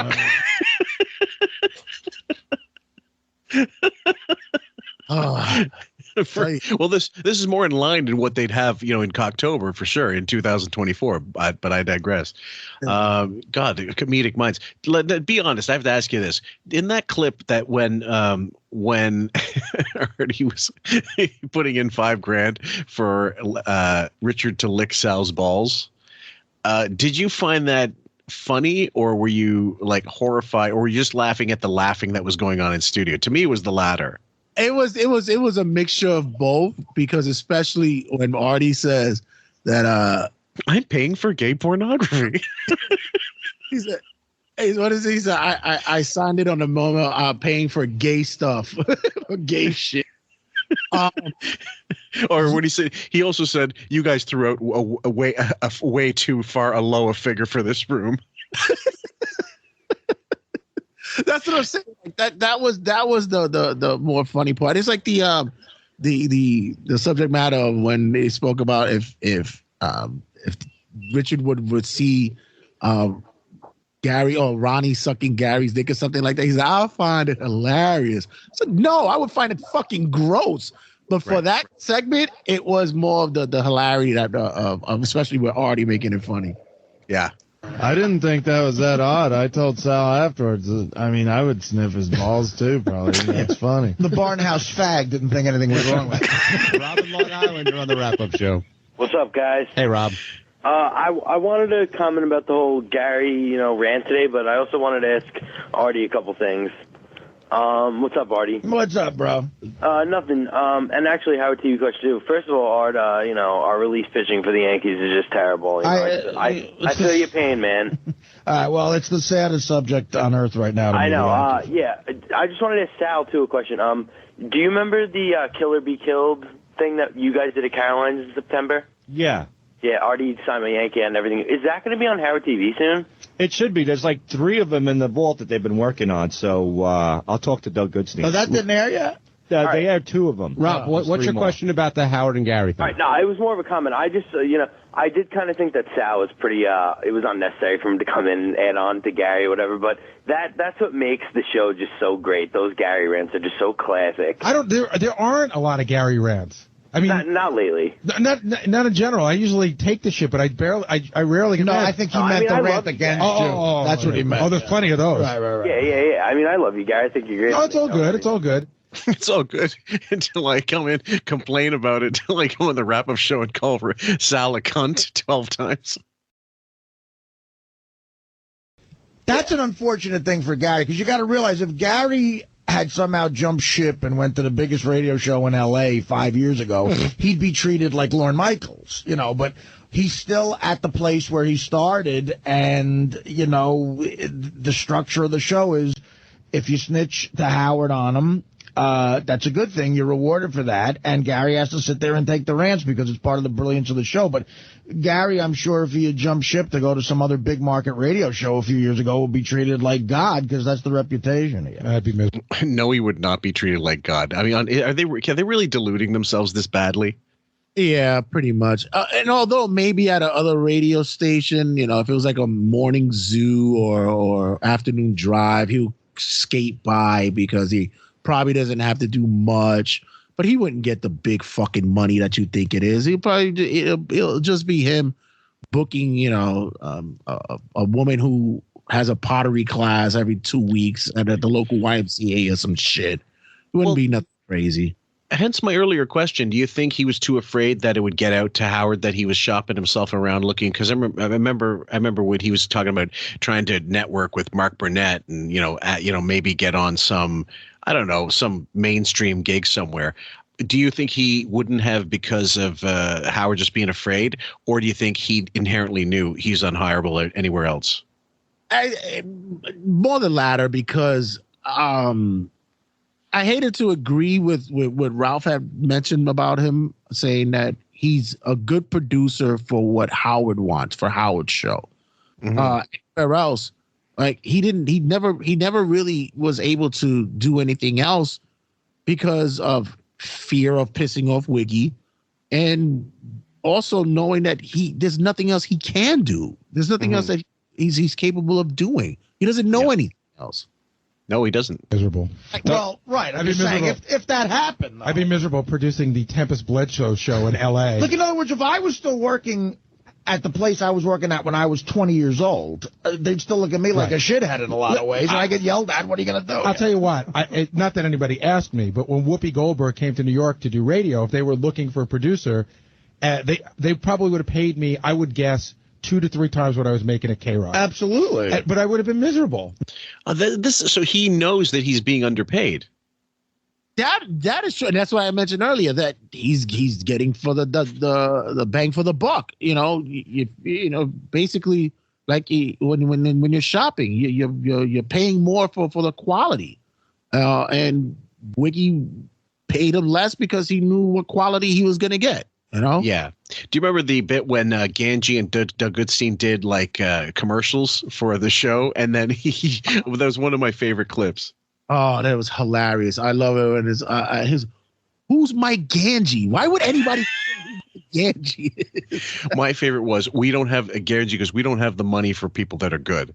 Well, this is more in line than what they'd have, in October for sure in 2024. But I digress. God, the comedic minds. Be honest. I have to ask you this: in that clip that when I heard he was putting in $5,000 for Richard to lick Sal's balls, did you find that funny, or were you like horrified, or were you just laughing at the laughing that was going on in studio? To me, it was the latter. It was a mixture of both, because especially when Artie says that I'm paying for gay pornography. He said, "Hey, what is he say? I signed it on the moment paying for gay stuff, gay shit." Or when he also said, "You guys threw out a way too far a lower figure for this room." That's what I'm saying. That was the more funny part. It's like the the subject matter of when they spoke about if Richard would see Gary or Ronnie sucking Gary's dick or something like that. He's like, I'll find it hilarious. I said, no, I would find it fucking gross. But for that segment, it was more of the hilarity that especially with Artie making it funny. Yeah. I didn't think that was that odd. I told Sal afterwards. I mean, I would sniff his balls too, probably. It's funny. The Barnhouse fag didn't think anything was wrong with it. Rob in Long Island, you're on the wrap-up show. What's up, guys? Hey, Rob. I wanted to comment about the whole Gary, rant today, but I also wanted to ask Artie a couple things. What's up, Artie? What's up, bro? Nothing. And actually, Howard TV question too. First of all, Art, our relief pitching for the Yankees is just terrible. I feel your pain, man. All right, well, it's the saddest subject on earth right now. I know. Yeah, I just wanted to ask Sal too a question. Do you remember the Kill or Be Killed thing that you guys did at Caroline's in September? Yeah. Yeah, Artie signed my Yankee and everything. Is that going to be on Howard TV soon? It should be. There's like 3 of them in the vault that they've been working on, so I'll talk to Doug Goodstein. Oh, that didn't air yet? They aired 2 of them. Rob, what's your question about the Howard and Gary thing? All right, no, it was more of a comment. I just, I did kind of think that Sal was pretty, it was unnecessary for him to come in and add on to Gary or whatever, but that's what makes the show just so great. Those Gary rants are just so classic. There aren't a lot of Gary rants. I mean, not lately. Not in general. I usually take the shit, but I rarely get mad. I think he meant the rant against you. That's what he meant. Oh, there's plenty of those. Right. Yeah. I mean, I love you, Gary. I think you're great. No, it's all good. It's all good. It's all good until I come in, complain about it, until I go on the wrap-up show and call Sal a cunt 12 times. That's an unfortunate thing for Gary, because you got to realize if Gary had somehow jumped ship and went to the biggest radio show in L.A. 5 years ago, he'd be treated like Lorne Michaels, but he's still at the place where he started, and, the structure of the show is if you snitch to Howard on him, that's a good thing. You're rewarded for that, and Gary has to sit there and take the rants because it's part of the brilliance of the show. But Gary, I'm sure if he had jumped ship to go to some other big market radio show a few years ago, would be treated like God, because that's the reputation. I'd be miserable. No, he would not be treated like God. I mean, are they really deluding themselves this badly? Yeah, pretty much. And although maybe at another radio station, if it was like a morning zoo or afternoon drive, he'll skate by because he probably doesn't have to do much, but he wouldn't get the big fucking money that you think it is. It'll just be him booking, a woman who has a pottery class every 2 weeks at the local YMCA or some shit. It wouldn't be nothing crazy. Hence my earlier question. Do you think he was too afraid that it would get out to Howard that he was shopping himself around looking? Because I remember when he was talking about trying to network with Mark Burnett and, maybe get on some, I don't know, some mainstream gig somewhere. Do you think he wouldn't have because of Howard just being afraid? Or do you think he inherently knew he's unhireable anywhere else? More the latter, because I hated to agree with what Ralph had mentioned about him, saying that he's a good producer for what Howard wants, for Howard's show. Anywhere else, like he never really was able to do anything else because of fear of pissing off Wiggy, and also knowing that there's nothing else he can do. There's nothing else that he's capable of doing. He doesn't know anything else. No, he doesn't. Miserable. Well, right. I'm just saying, if that happened, though. I'd be miserable producing the Tempest Bledsoe show in L.A. Look, in other words, if I was still working at the place I was working at when I was 20 years old, they'd still look at me like a shithead in a lot of ways, and I get yelled at. What are you going to do? I'll tell you what. Not that anybody asked me, but when Whoopi Goldberg came to New York to do radio, if they were looking for a producer, they probably would have paid me, I would guess, 2 to 3 times what I was making at K-Rock. Absolutely. But I would have been miserable. So he knows that he's being underpaid. That is true, and that's why I mentioned earlier that he's getting for the bang for the buck. Basically, like when you're shopping, you're paying more for the quality, and Wiggy paid him less because he knew what quality he was going to get. Yeah. Do you remember the bit when Ganji and Doug Goodstein did like commercials for the show, and then that was one of my favorite clips. Oh, that was hilarious. I love it when his Who's Mike Ganji? Why would anybody Ganji? My favorite was we don't have a Ganji because we don't have the money for people that are good.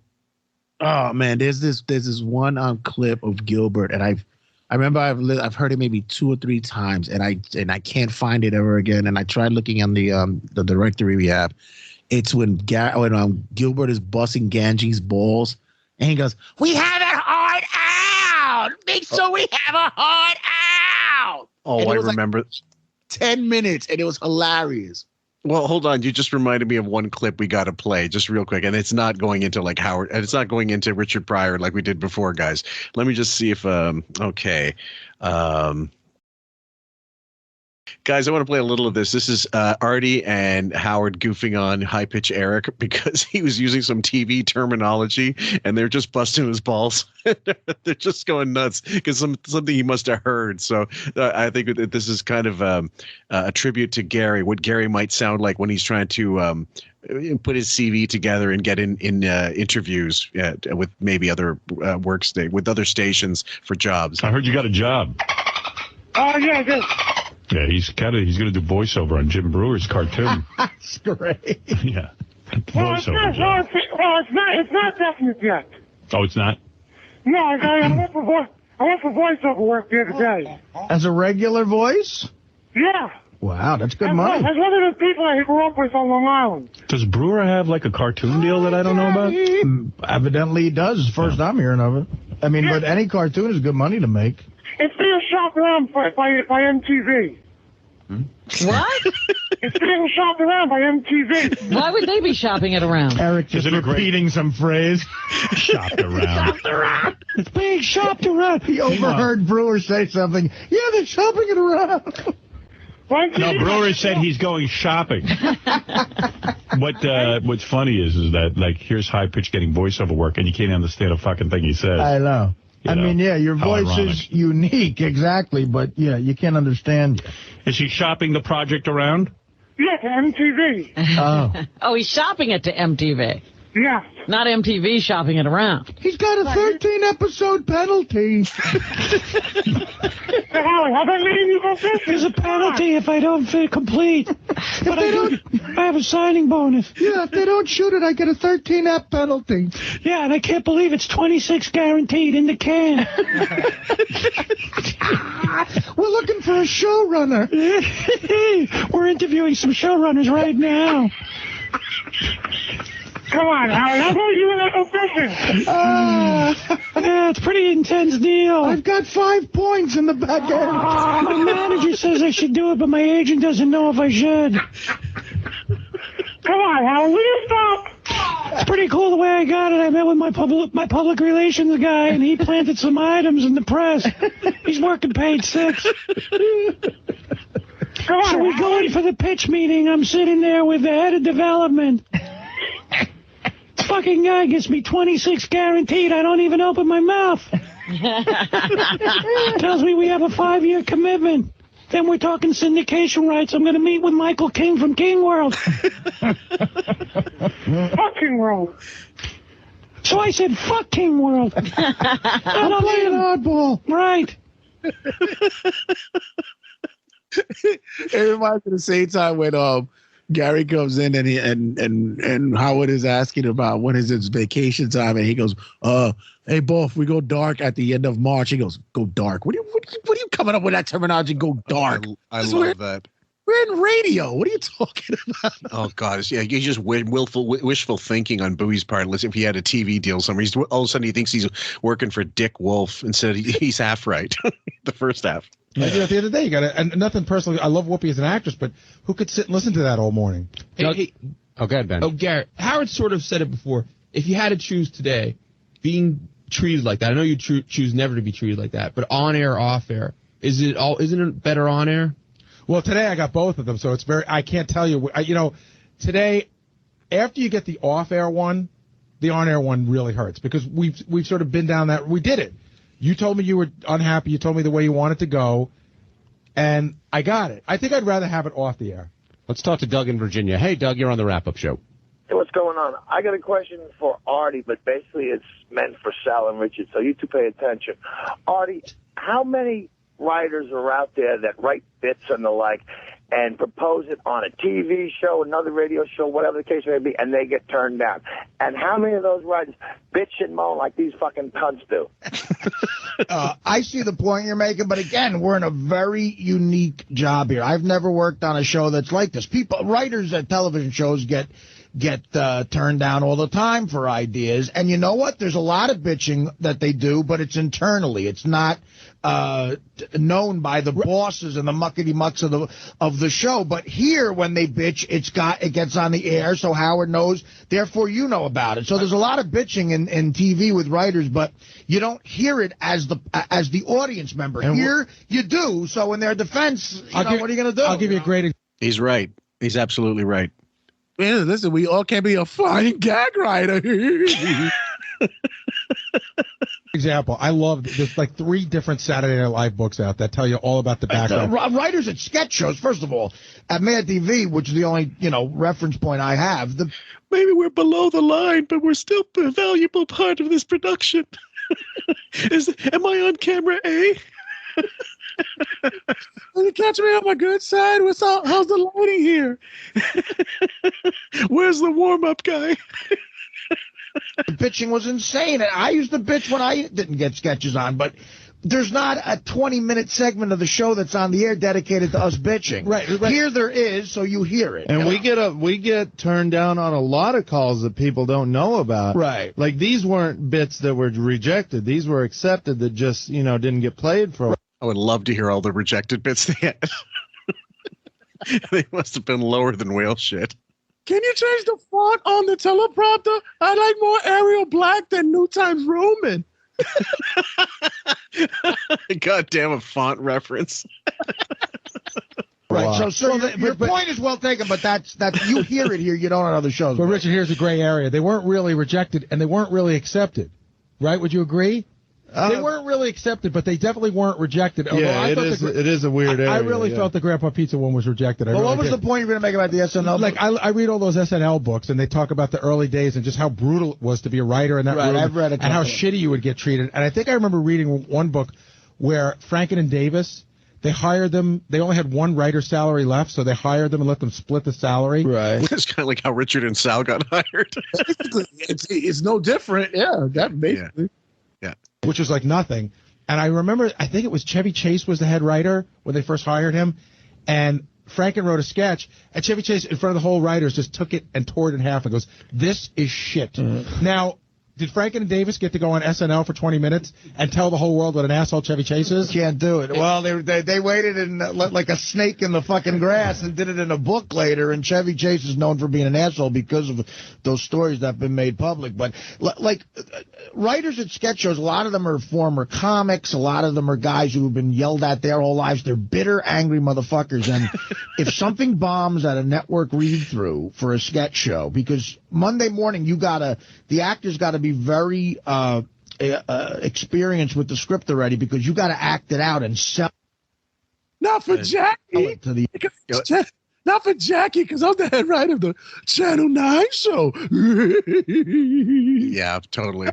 Oh man, there's this one clip of Gilbert, and I remember I've heard it maybe 2 or 3 times, and I can't find it ever again. And I tried looking on the directory we have. It's when Gilbert is busting Ganji's balls, and he goes, "We have it hard out. Make sure we have a hard out." Oh, I remember. 10 minutes, and it was hilarious. Well, hold on. You just reminded me of one clip we got to play just real quick. And it's not going into like Howard, and it's not going into Richard Pryor like we did before, guys. Let me just see if, okay. Guys, I want to play a little of this. This is Artie and Howard goofing on High Pitch Eric because he was using some TV terminology and they're just busting his balls. They're just going nuts because something he must have heard. So I think that this is kind of a tribute to Gary, what Gary might sound like when he's trying to put his CV together and get in interviews with maybe other with other stations for jobs. I heard you got a job. Oh, yeah, I did. Yeah, he's going to do voiceover on Jim Brewer's cartoon. That's great. Yeah. Well, it's not definite yet. Oh, it's not? No, I went for voiceover work the other day. As a regular voice? Yeah. Wow, that's good money. As one of the people I grew up with on Long Island. Does Brewer have like a cartoon deal that I don't know about? Evidently he does. First I'm hearing of it. I mean, but any cartoon is good money to make. It's being shopped around by MTV. What? It's being shopped around by MTV. Why would they be shopping it around? Eric just repeating some phrase. Shopped around. Shopped around. It's being shopped around. He overheard Brewer say something. Yeah, they're shopping it around. No, Brewer said he's going shopping. What's funny is that, like, here's High Pitch getting voiceover work, and you can't understand a fucking thing he says. I know. You know, mean, yeah, your voice ironic. is unique, exactly, but, yeah, you can't understand. Is he shopping the project around? Yeah, to MTV. Oh. Oh, he's shopping it to MTV. Yeah. Not MTV shopping it around. He's got a 13-episode penalty. How about letting you go fishing? There's a penalty if I don't fit complete. But I have a signing bonus. Yeah, if they don't shoot it, I get a 13-ep penalty. Yeah, and I can't believe it's 26 guaranteed in the can. We're looking for a showrunner. We're interviewing some showrunners right now. Come on, Howard. How about you and that go fishing? Yeah, it's a pretty intense deal. I've got 5 points in the back end. My manager says I should do it, but my agent doesn't know if I should. Come on, Howard. Will you stop? It's pretty cool the way I got it. I met with my public relations guy, and he planted some items in the press. He's working page 6. Come on, So we go in for the pitch meeting. I'm sitting there with the head of development. Fucking guy gets me 26 guaranteed. I don't even open my mouth. Tells me we have a 5-year commitment. Then we're talking syndication rights. I'm going to meet with Michael King from King World. Fucking World. So I said, fuck King World. I'm playing hardball. Right. It reminds me of the same time when Gary comes in and Howard is asking about when is his vacation time, and he goes, "Hey, Buff, we go dark at the end of March." He goes, "Go dark? What are you coming up with that terminology? Go dark?" I love that. We're in radio. What are you talking about? Oh God, yeah, he's just wishful thinking on Bowie's part. Listen, if he had a TV deal somewhere, all of a sudden he thinks he's working for Dick Wolf instead. He's half right, the first half. I did it the other day. You got and nothing personally. I love Whoopi as an actress, but who could sit and listen to that all morning? Hey, oh, go ahead, Ben. Oh, Garrett, Howard sort of said it before. If you had to choose today, being treated like that, I know you choose never to be treated like that, but on air, off air, isn't it better on air? Well, today I got both of them, so it's I can't tell you. Today, after you get the off air one, the on air one really hurts because we've sort of been down that. We did it. You told me you were unhappy. You told me the way you wanted to go, and I got it. I think I'd rather have it off the air. Let's talk to Doug in Virginia. Hey, Doug, you're on the wrap-up show. Hey, what's going on? I got a question for Artie, but basically it's meant for Sal and Richard, so you two pay attention. Artie, how many writers are out there that write bits and the like and propose it on a TV show, another radio show, whatever the case may be, and they get turned down? And how many of those writers bitch and moan like these fucking cunts do? I see the point you're making, but again, we're in a very unique job here. I've never worked on a show that's like this. Writers at television shows get turned down all the time for ideas, and you know what? There's a lot of bitching that they do, but it's internally. It's not known by the bosses and the muckety mucks of the show. But here, when they bitch, it gets on the air, so Howard knows. Therefore, you know about it. So there's a lot of bitching in TV with writers, but you don't hear it as the audience member. And here you do. So in their defense, what are you going to do? I'll give you a great. He's right. He's absolutely right. Man, listen, we all can't be a flying gag writer. Example, I love there's like 3 different Saturday Night Live books out that tell you all about the background. Writers at sketch shows, first of all, at Mad TV, which is the only reference point I have. Maybe we're below the line, but we're still a valuable part of this production. Am I on camera A? You catch me on my good side? How's the lighting here? Where's the warm-up guy? The bitching was insane. And I used to bitch when I didn't get sketches on, but there's not a 20-minute segment of the show that's on the air dedicated to us bitching. Right. Here there is, so you hear it. And we get turned down on a lot of calls that people don't know about. Right. Like these weren't bits that were rejected. These were accepted that just, didn't get played for. I would love to hear all the rejected bits they had. They must have been lower than whale shit. Can you change the font on the teleprompter? I like more Arial Black than New Times Roman. Goddamn a font reference. Right. Wow. So your point is well taken, but that's you hear it here. You don't on other shows. But Richard, here's a gray area. They weren't really rejected, and they weren't really accepted. Right? Would you agree? They weren't really accepted, but they definitely weren't rejected. Yeah, it is a weird area. I really felt the Grandpa Pizza one was rejected. Well, what was the point you were going to make about the SNL? Like, I read all those SNL books, and they talk about the early days and just how brutal it was to be a writer in that room. I've read it. And how shitty you would get treated. And I think I remember reading one book where Franken and Davis, they hired them. They only had one writer's salary left, so they hired them and let them split the salary. Right. It's kind of like how Richard and Sal got hired. It's no different. Yeah, that basically. Yeah. Which was like nothing. And I remember, I think it was Chevy Chase was the head writer when they first hired him. And Franken wrote a sketch, and Chevy Chase, in front of the whole writers, just took it and tore it in half and goes, "This is shit." Mm-hmm. Now, did Franken and Davis get to go on SNL for 20 minutes and tell the whole world what an asshole Chevy Chase is? Can't do it. Well, they waited in like a snake in the fucking grass and did it in a book later. And Chevy Chase is known for being an asshole because of those stories that have been made public. But like writers at sketch shows, a lot of them are former comics. A lot of them are guys who have been yelled at their whole lives. They're bitter, angry motherfuckers. And if something bombs at a network read-through for a sketch show, because Monday morning the actors got to be very experienced with the script already, because you got to act it out and sell. Not for Jackie. Not for Jackie, because I'm the head writer of the Channel 9 show. Yeah, totally.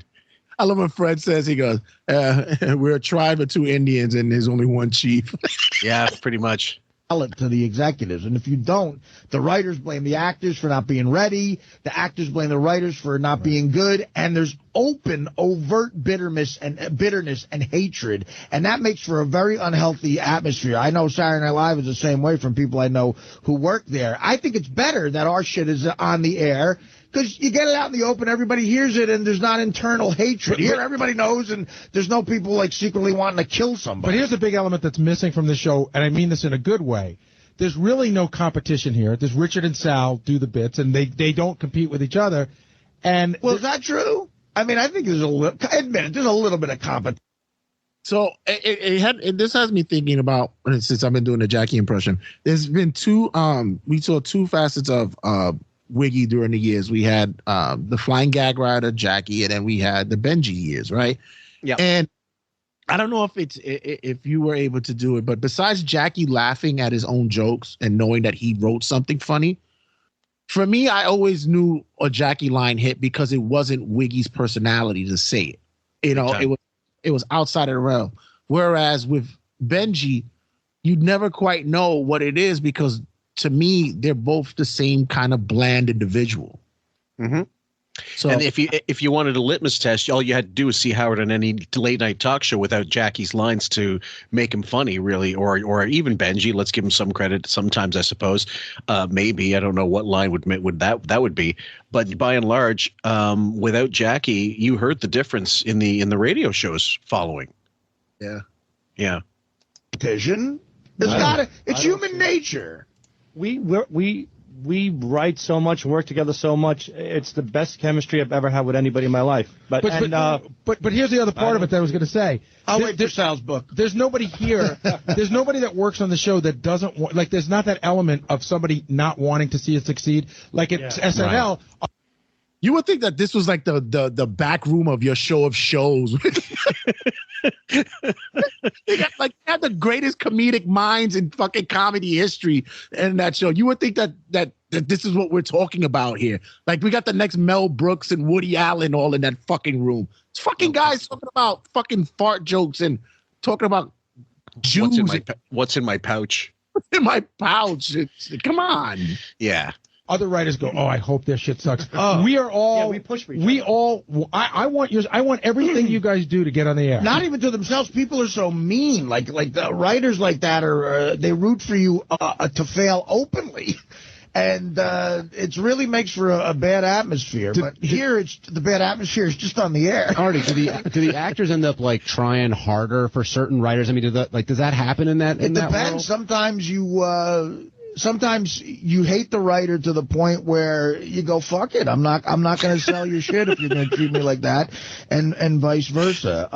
I love when Fred says, he goes, we're a tribe of 2 Indians and there's only one chief. Yeah, pretty much. It to the executives, and if you don't, the writers blame the actors for not being ready, the actors blame the writers for not being good, and there's overt bitterness and hatred, and that makes for a very unhealthy atmosphere. I know Saturday Night Live is the same way from people I know who work there. I think it's better that our shit is on the air, because you get it out in the open, everybody hears it, and there's not internal hatred. Here, everybody knows, and there's no people like secretly wanting to kill somebody. But here's a big element that's missing from the show, and I mean this in a good way. There's really no competition here. There's Richard and Sal do the bits, and they don't compete with each other. And well, is that true? I mean, I think there's there's a little bit of competition. So this has me thinking about, since I've been doing the Jackie impression, there's been we saw 2 facets of Wiggy during the years. We had the flying gag writer Jackie, and then we had the Benji years, right? Yeah. And I don't know if you were able to do it, but besides Jackie laughing at his own jokes and knowing that he wrote something funny, for me, I always knew a Jackie line hit because it wasn't Wiggy's personality to say it. It was outside of the realm. Whereas with Benji, you'd never quite know what it is because to me, they're both the same kind of bland individual. Mm-hmm. So, and if you wanted a litmus test, all you had to do was see Howard on any late night talk show without Jackie's lines to make him funny, really, or even Benji. Let's give him some credit. Sometimes, I suppose, maybe I don't know what line would that would be, but by and large, without Jackie, you heard the difference in the radio shows following. Yeah. Vision. It's human nature. We write so much, work together so much. It's the best chemistry I've ever had with anybody in my life. But here's the other part of it that I was going to say. I'll wait for Sal's book. There's nobody here. There's nobody that works on the show that doesn't want. Like, there's not that element of somebody not wanting to see it succeed. Like at SNL. Right. You would think that this was like the back room of your show of shows. They had the greatest comedic minds in fucking comedy history in that show. You would think that this is what we're talking about here. Like, we got the next Mel Brooks and Woody Allen all in that fucking room. It's fucking guys talking about fucking fart jokes and talking about Jews. What's in my pouch? What's in my pouch? Come on. Yeah. Other writers go, oh, I hope their shit sucks. We are all. We push for each other. I want yours. I want everything you guys do to get on the air. Not even to themselves. People are so mean. Like the writers like that are. They root for you to fail openly, and it really makes for a bad atmosphere. But here, it's the bad atmosphere is just on the air. Artie, do the actors end up like trying harder for certain writers? I mean, does that happen in that? It depends. Sometimes you hate the writer to the point where you go, fuck it. I'm not going to sell your shit if you're going to treat me like that, and vice versa.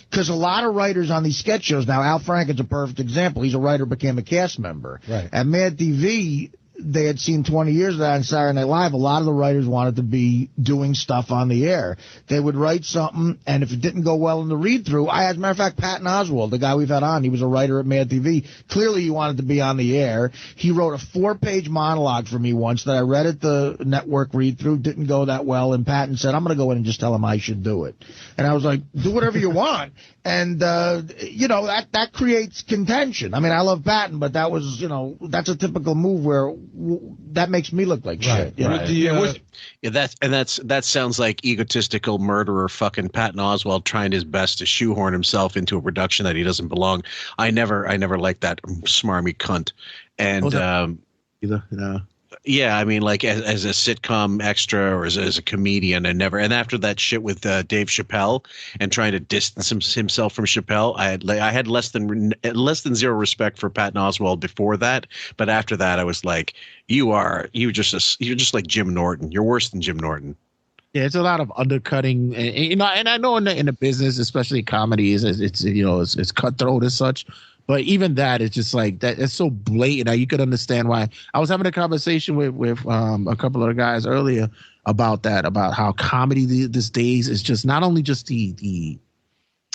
Because a lot of writers on these sketch shows now, Al Franken's a perfect example. He's a writer, became a cast member. Right. At Mad TV, they had seen 20 years of that on Saturday Night Live. A lot of the writers wanted to be doing stuff on the air. They would write something, and if it didn't go well in the read-through, as a matter of fact, Patton Oswalt, the guy we've had on, he was a writer at Mad TV. Clearly, he wanted to be on the air. He wrote a 4-page monologue for me once that I read at the network read-through. Didn't go that well, and Patton said, I'm going to go in and just tell him I should do it. And I was like, do whatever you want. And, that creates contention. I mean, I love Patton, but that was, that's a typical move where that makes me look like shit. Right. That sounds like egotistical murderer fucking Patton Oswalt trying his best to shoehorn himself into a production that he doesn't belong. I never liked that smarmy cunt. And yeah, I mean, like as a sitcom extra or as a comedian, and after that shit with Dave Chappelle and trying to distance himself from Chappelle, I had less than zero respect for Patton Oswalt before that, but after that, I was like, you're just like Jim Norton. You're worse than Jim Norton. Yeah, it's a lot of undercutting, and I know in the business, especially comedy, it's cutthroat as such. But even that, it's just like that. It's so blatant. Now you could understand why. I was having a conversation with a couple of guys earlier about that, about how comedy these days is just not only just the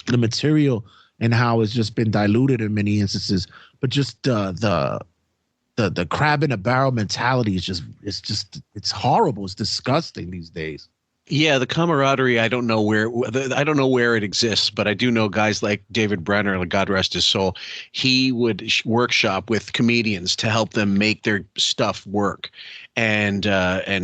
material and how it's just been diluted in many instances, but just the crab in a barrel mentality is it's horrible. It's disgusting these days. Yeah, the camaraderie, I don't know where it exists, but I do know guys like David Brenner, God rest his soul. He would workshop with comedians to help them make their stuff work. And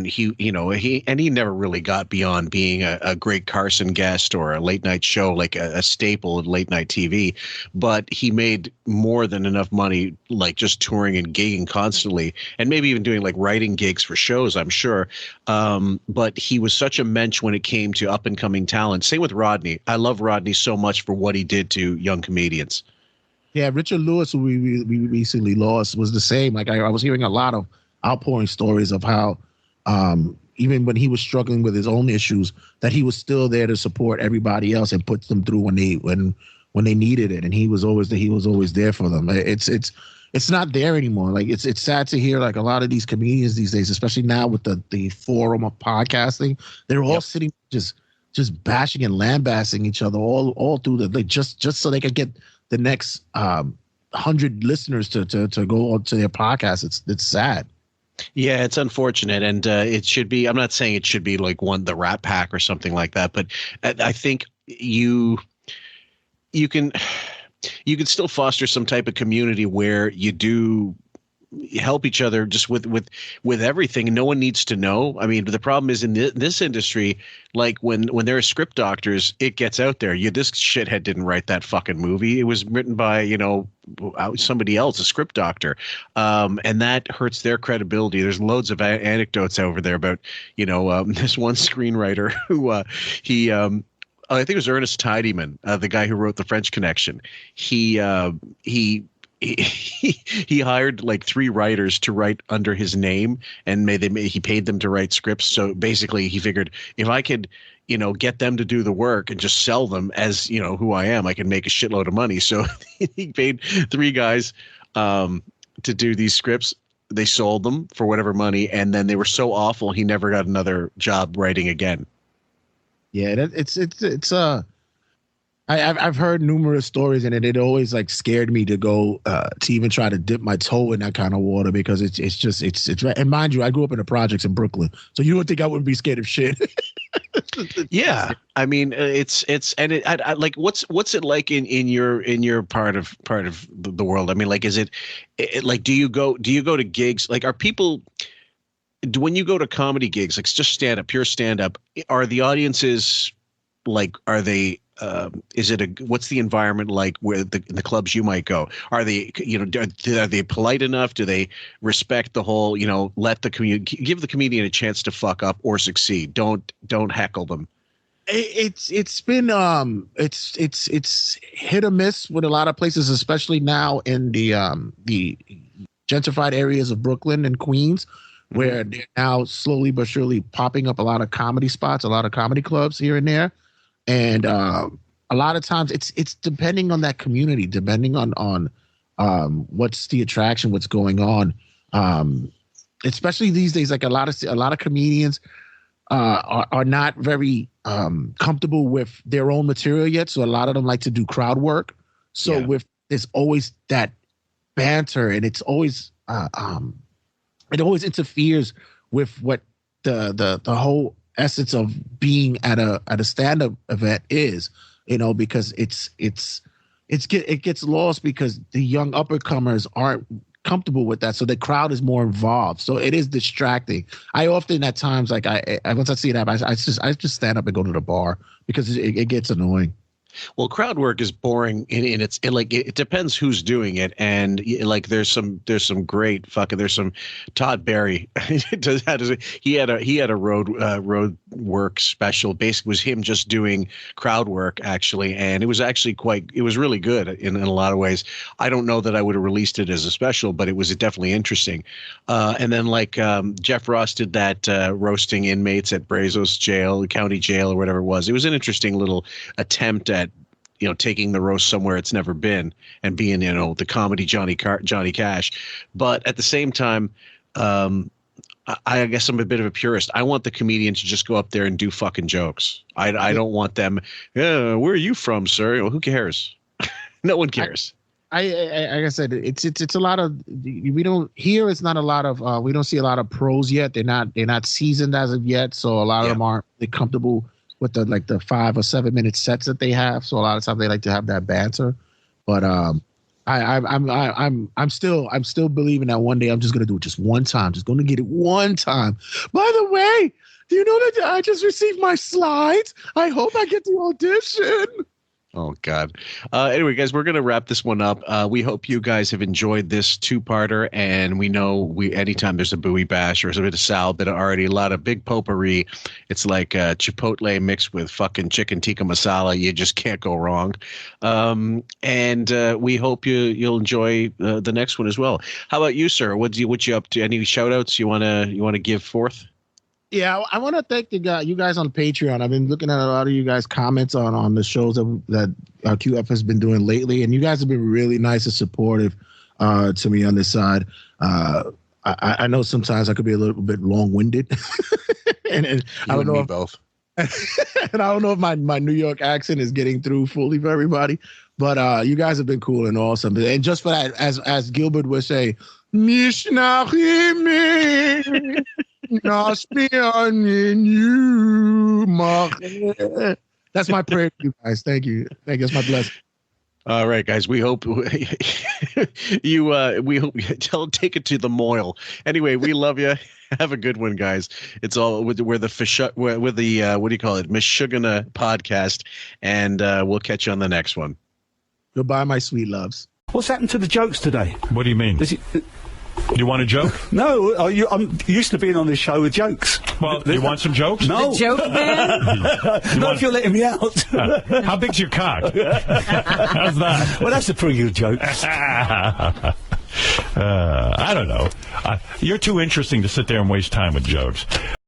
he never really got beyond being a great Carson guest or a late night show, like a staple in late night TV. But he made more than enough money, like just touring and gigging constantly, and maybe even doing like writing gigs for shows, I'm sure. But he was such a mensch when it came to up and coming talent. Same with Rodney. I love Rodney so much for what he did to young comedians. Yeah, Richard Lewis, who we recently lost, was the same. Like I was hearing a lot of outpouring stories of how even when he was struggling with his own issues, that he was still there to support everybody else and put them through when they needed it, and he was always there for them. It's not there anymore. Like it's sad to hear like a lot of these comedians these days, especially now with the forum of podcasting, they're all sitting just bashing and lambasting each other all through just so they could get the next 100 listeners to go on to their podcast. It's sad. Yeah, it's unfortunate, and it should be. I'm not saying it should be like the Rat Pack or something like that, but I think you can. you could still foster some type of community where you do help each other just with everything, and no one needs to know. I mean, the problem is in this industry, like when there are script doctors, it gets out there. This shithead didn't write that fucking movie. It was written by somebody else, a script doctor, and that hurts their credibility. There's loads of anecdotes over there about this one screenwriter who I think it was Ernest Tidyman, the guy who wrote The French Connection. He hired like 3 writers to write under his name, and he paid them to write scripts. So basically he figured, if I could, get them to do the work and just sell them as, who I am, I can make a shitload of money. So he paid 3 guys to do these scripts. They sold them for whatever money, and then they were so awful he never got another job writing again. Yeah, I've heard numerous stories, and it always like scared me to go to even try to dip my toe in that kind of water, because it's and mind you, I grew up in the projects in Brooklyn, so you would think I wouldn't be scared of shit. Yeah, I mean, like what's it like in your part of the world? I mean, like, is it like do you go to gigs? Like, are people, when you go to comedy gigs, like just stand up, pure stand up, are the audiences like, are they what's the environment like where the clubs you might go? Are they, are they polite enough? Do they respect the whole, let the give the comedian a chance to fuck up or succeed? Don't heckle them. It's been it's hit or miss with a lot of places, especially now in the gentrified areas of Brooklyn and Queens, where they're now slowly but surely popping up a lot of comedy spots, a lot of comedy clubs here and there. And a lot of times it's depending on that community, depending on what's the attraction, what's going on. Especially these days, like a lot of comedians are not very comfortable with their own material yet. So a lot of them like to do crowd work. So there's always that banter, and it's always it always interferes with what the whole essence of being at a stand-up event is, because it gets lost because the young up-and-comers aren't comfortable with that, so the crowd is more involved, so it is distracting. I often at times, like I once I see it happen, I just stand up and go to the bar because it gets annoying. Well, crowd work is boring, and it depends who's doing it, and like there's some great fucking, there's some Todd Berry he had a road work special. Basically, was him just doing crowd work actually, and it was really good in a lot of ways. I don't know that I would have released it as a special, but it was definitely interesting. And then like Jeff Ross did that roasting inmates at Brazos Jail, county jail, or whatever it was. It was an interesting little attempt at taking the roast somewhere it's never been and being, the comedy Johnny Cash. But at the same time, I guess I'm a bit of a purist. I want the comedian to just go up there and do fucking jokes. I don't want them, where are you from, sir? Well, who cares? No one cares. Like I said, it's a lot of, we don't here. It's not a lot of, we don't see a lot of pros yet. They're not seasoned as of yet. So a lot of them aren't comfortable with the 5 or 7 minute sets that they have. So a lot of times they like to have that banter. But I'm still believing that one day I'm just gonna do it just one time. Just gonna get it one time. By the way, do you know that I just received my slides? I hope I get the audition. Oh, God. Anyway, guys, we're going to wrap this one up. We hope you guys have enjoyed this two-parter, and we know anytime there's a Booey Bash or a bit of Sal, but already a lot of big potpourri. It's like Chipotle mixed with fucking chicken tikka masala. You just can't go wrong. And we hope you'll enjoy the next one as well. How about you, sir? What you up to? Any shout-outs you want to give forth? Yeah, I want to thank you guys on Patreon. I've been looking at a lot of you guys' comments on the shows that QF has been doing lately, and you guys have been really nice and supportive to me on this side. I know sometimes I could be a little bit long-winded, and I don't know both. And I don't know if my New York accent is getting through fully for everybody, but you guys have been cool and awesome. And just for that, as Gilbert would say, Mishnachimi. That's my prayer to you guys. Thank you. That's my blessing. All right, guys. We hope you. We hope you take it to the moil. Anyway, we love you. Have a good one, guys. It's all with the what do you call it? Mishugana podcast, and we'll catch you on the next one. Goodbye, my sweet loves. What's happened to the jokes today? What do you mean? You want a joke? No, I'm used to being on this show with jokes. Well, you want some jokes? No. The joke man? Not if you're letting me out. How big's your cock? How's that? Well, that's a pretty good joke. I don't know. You're too interesting to sit there and waste time with jokes.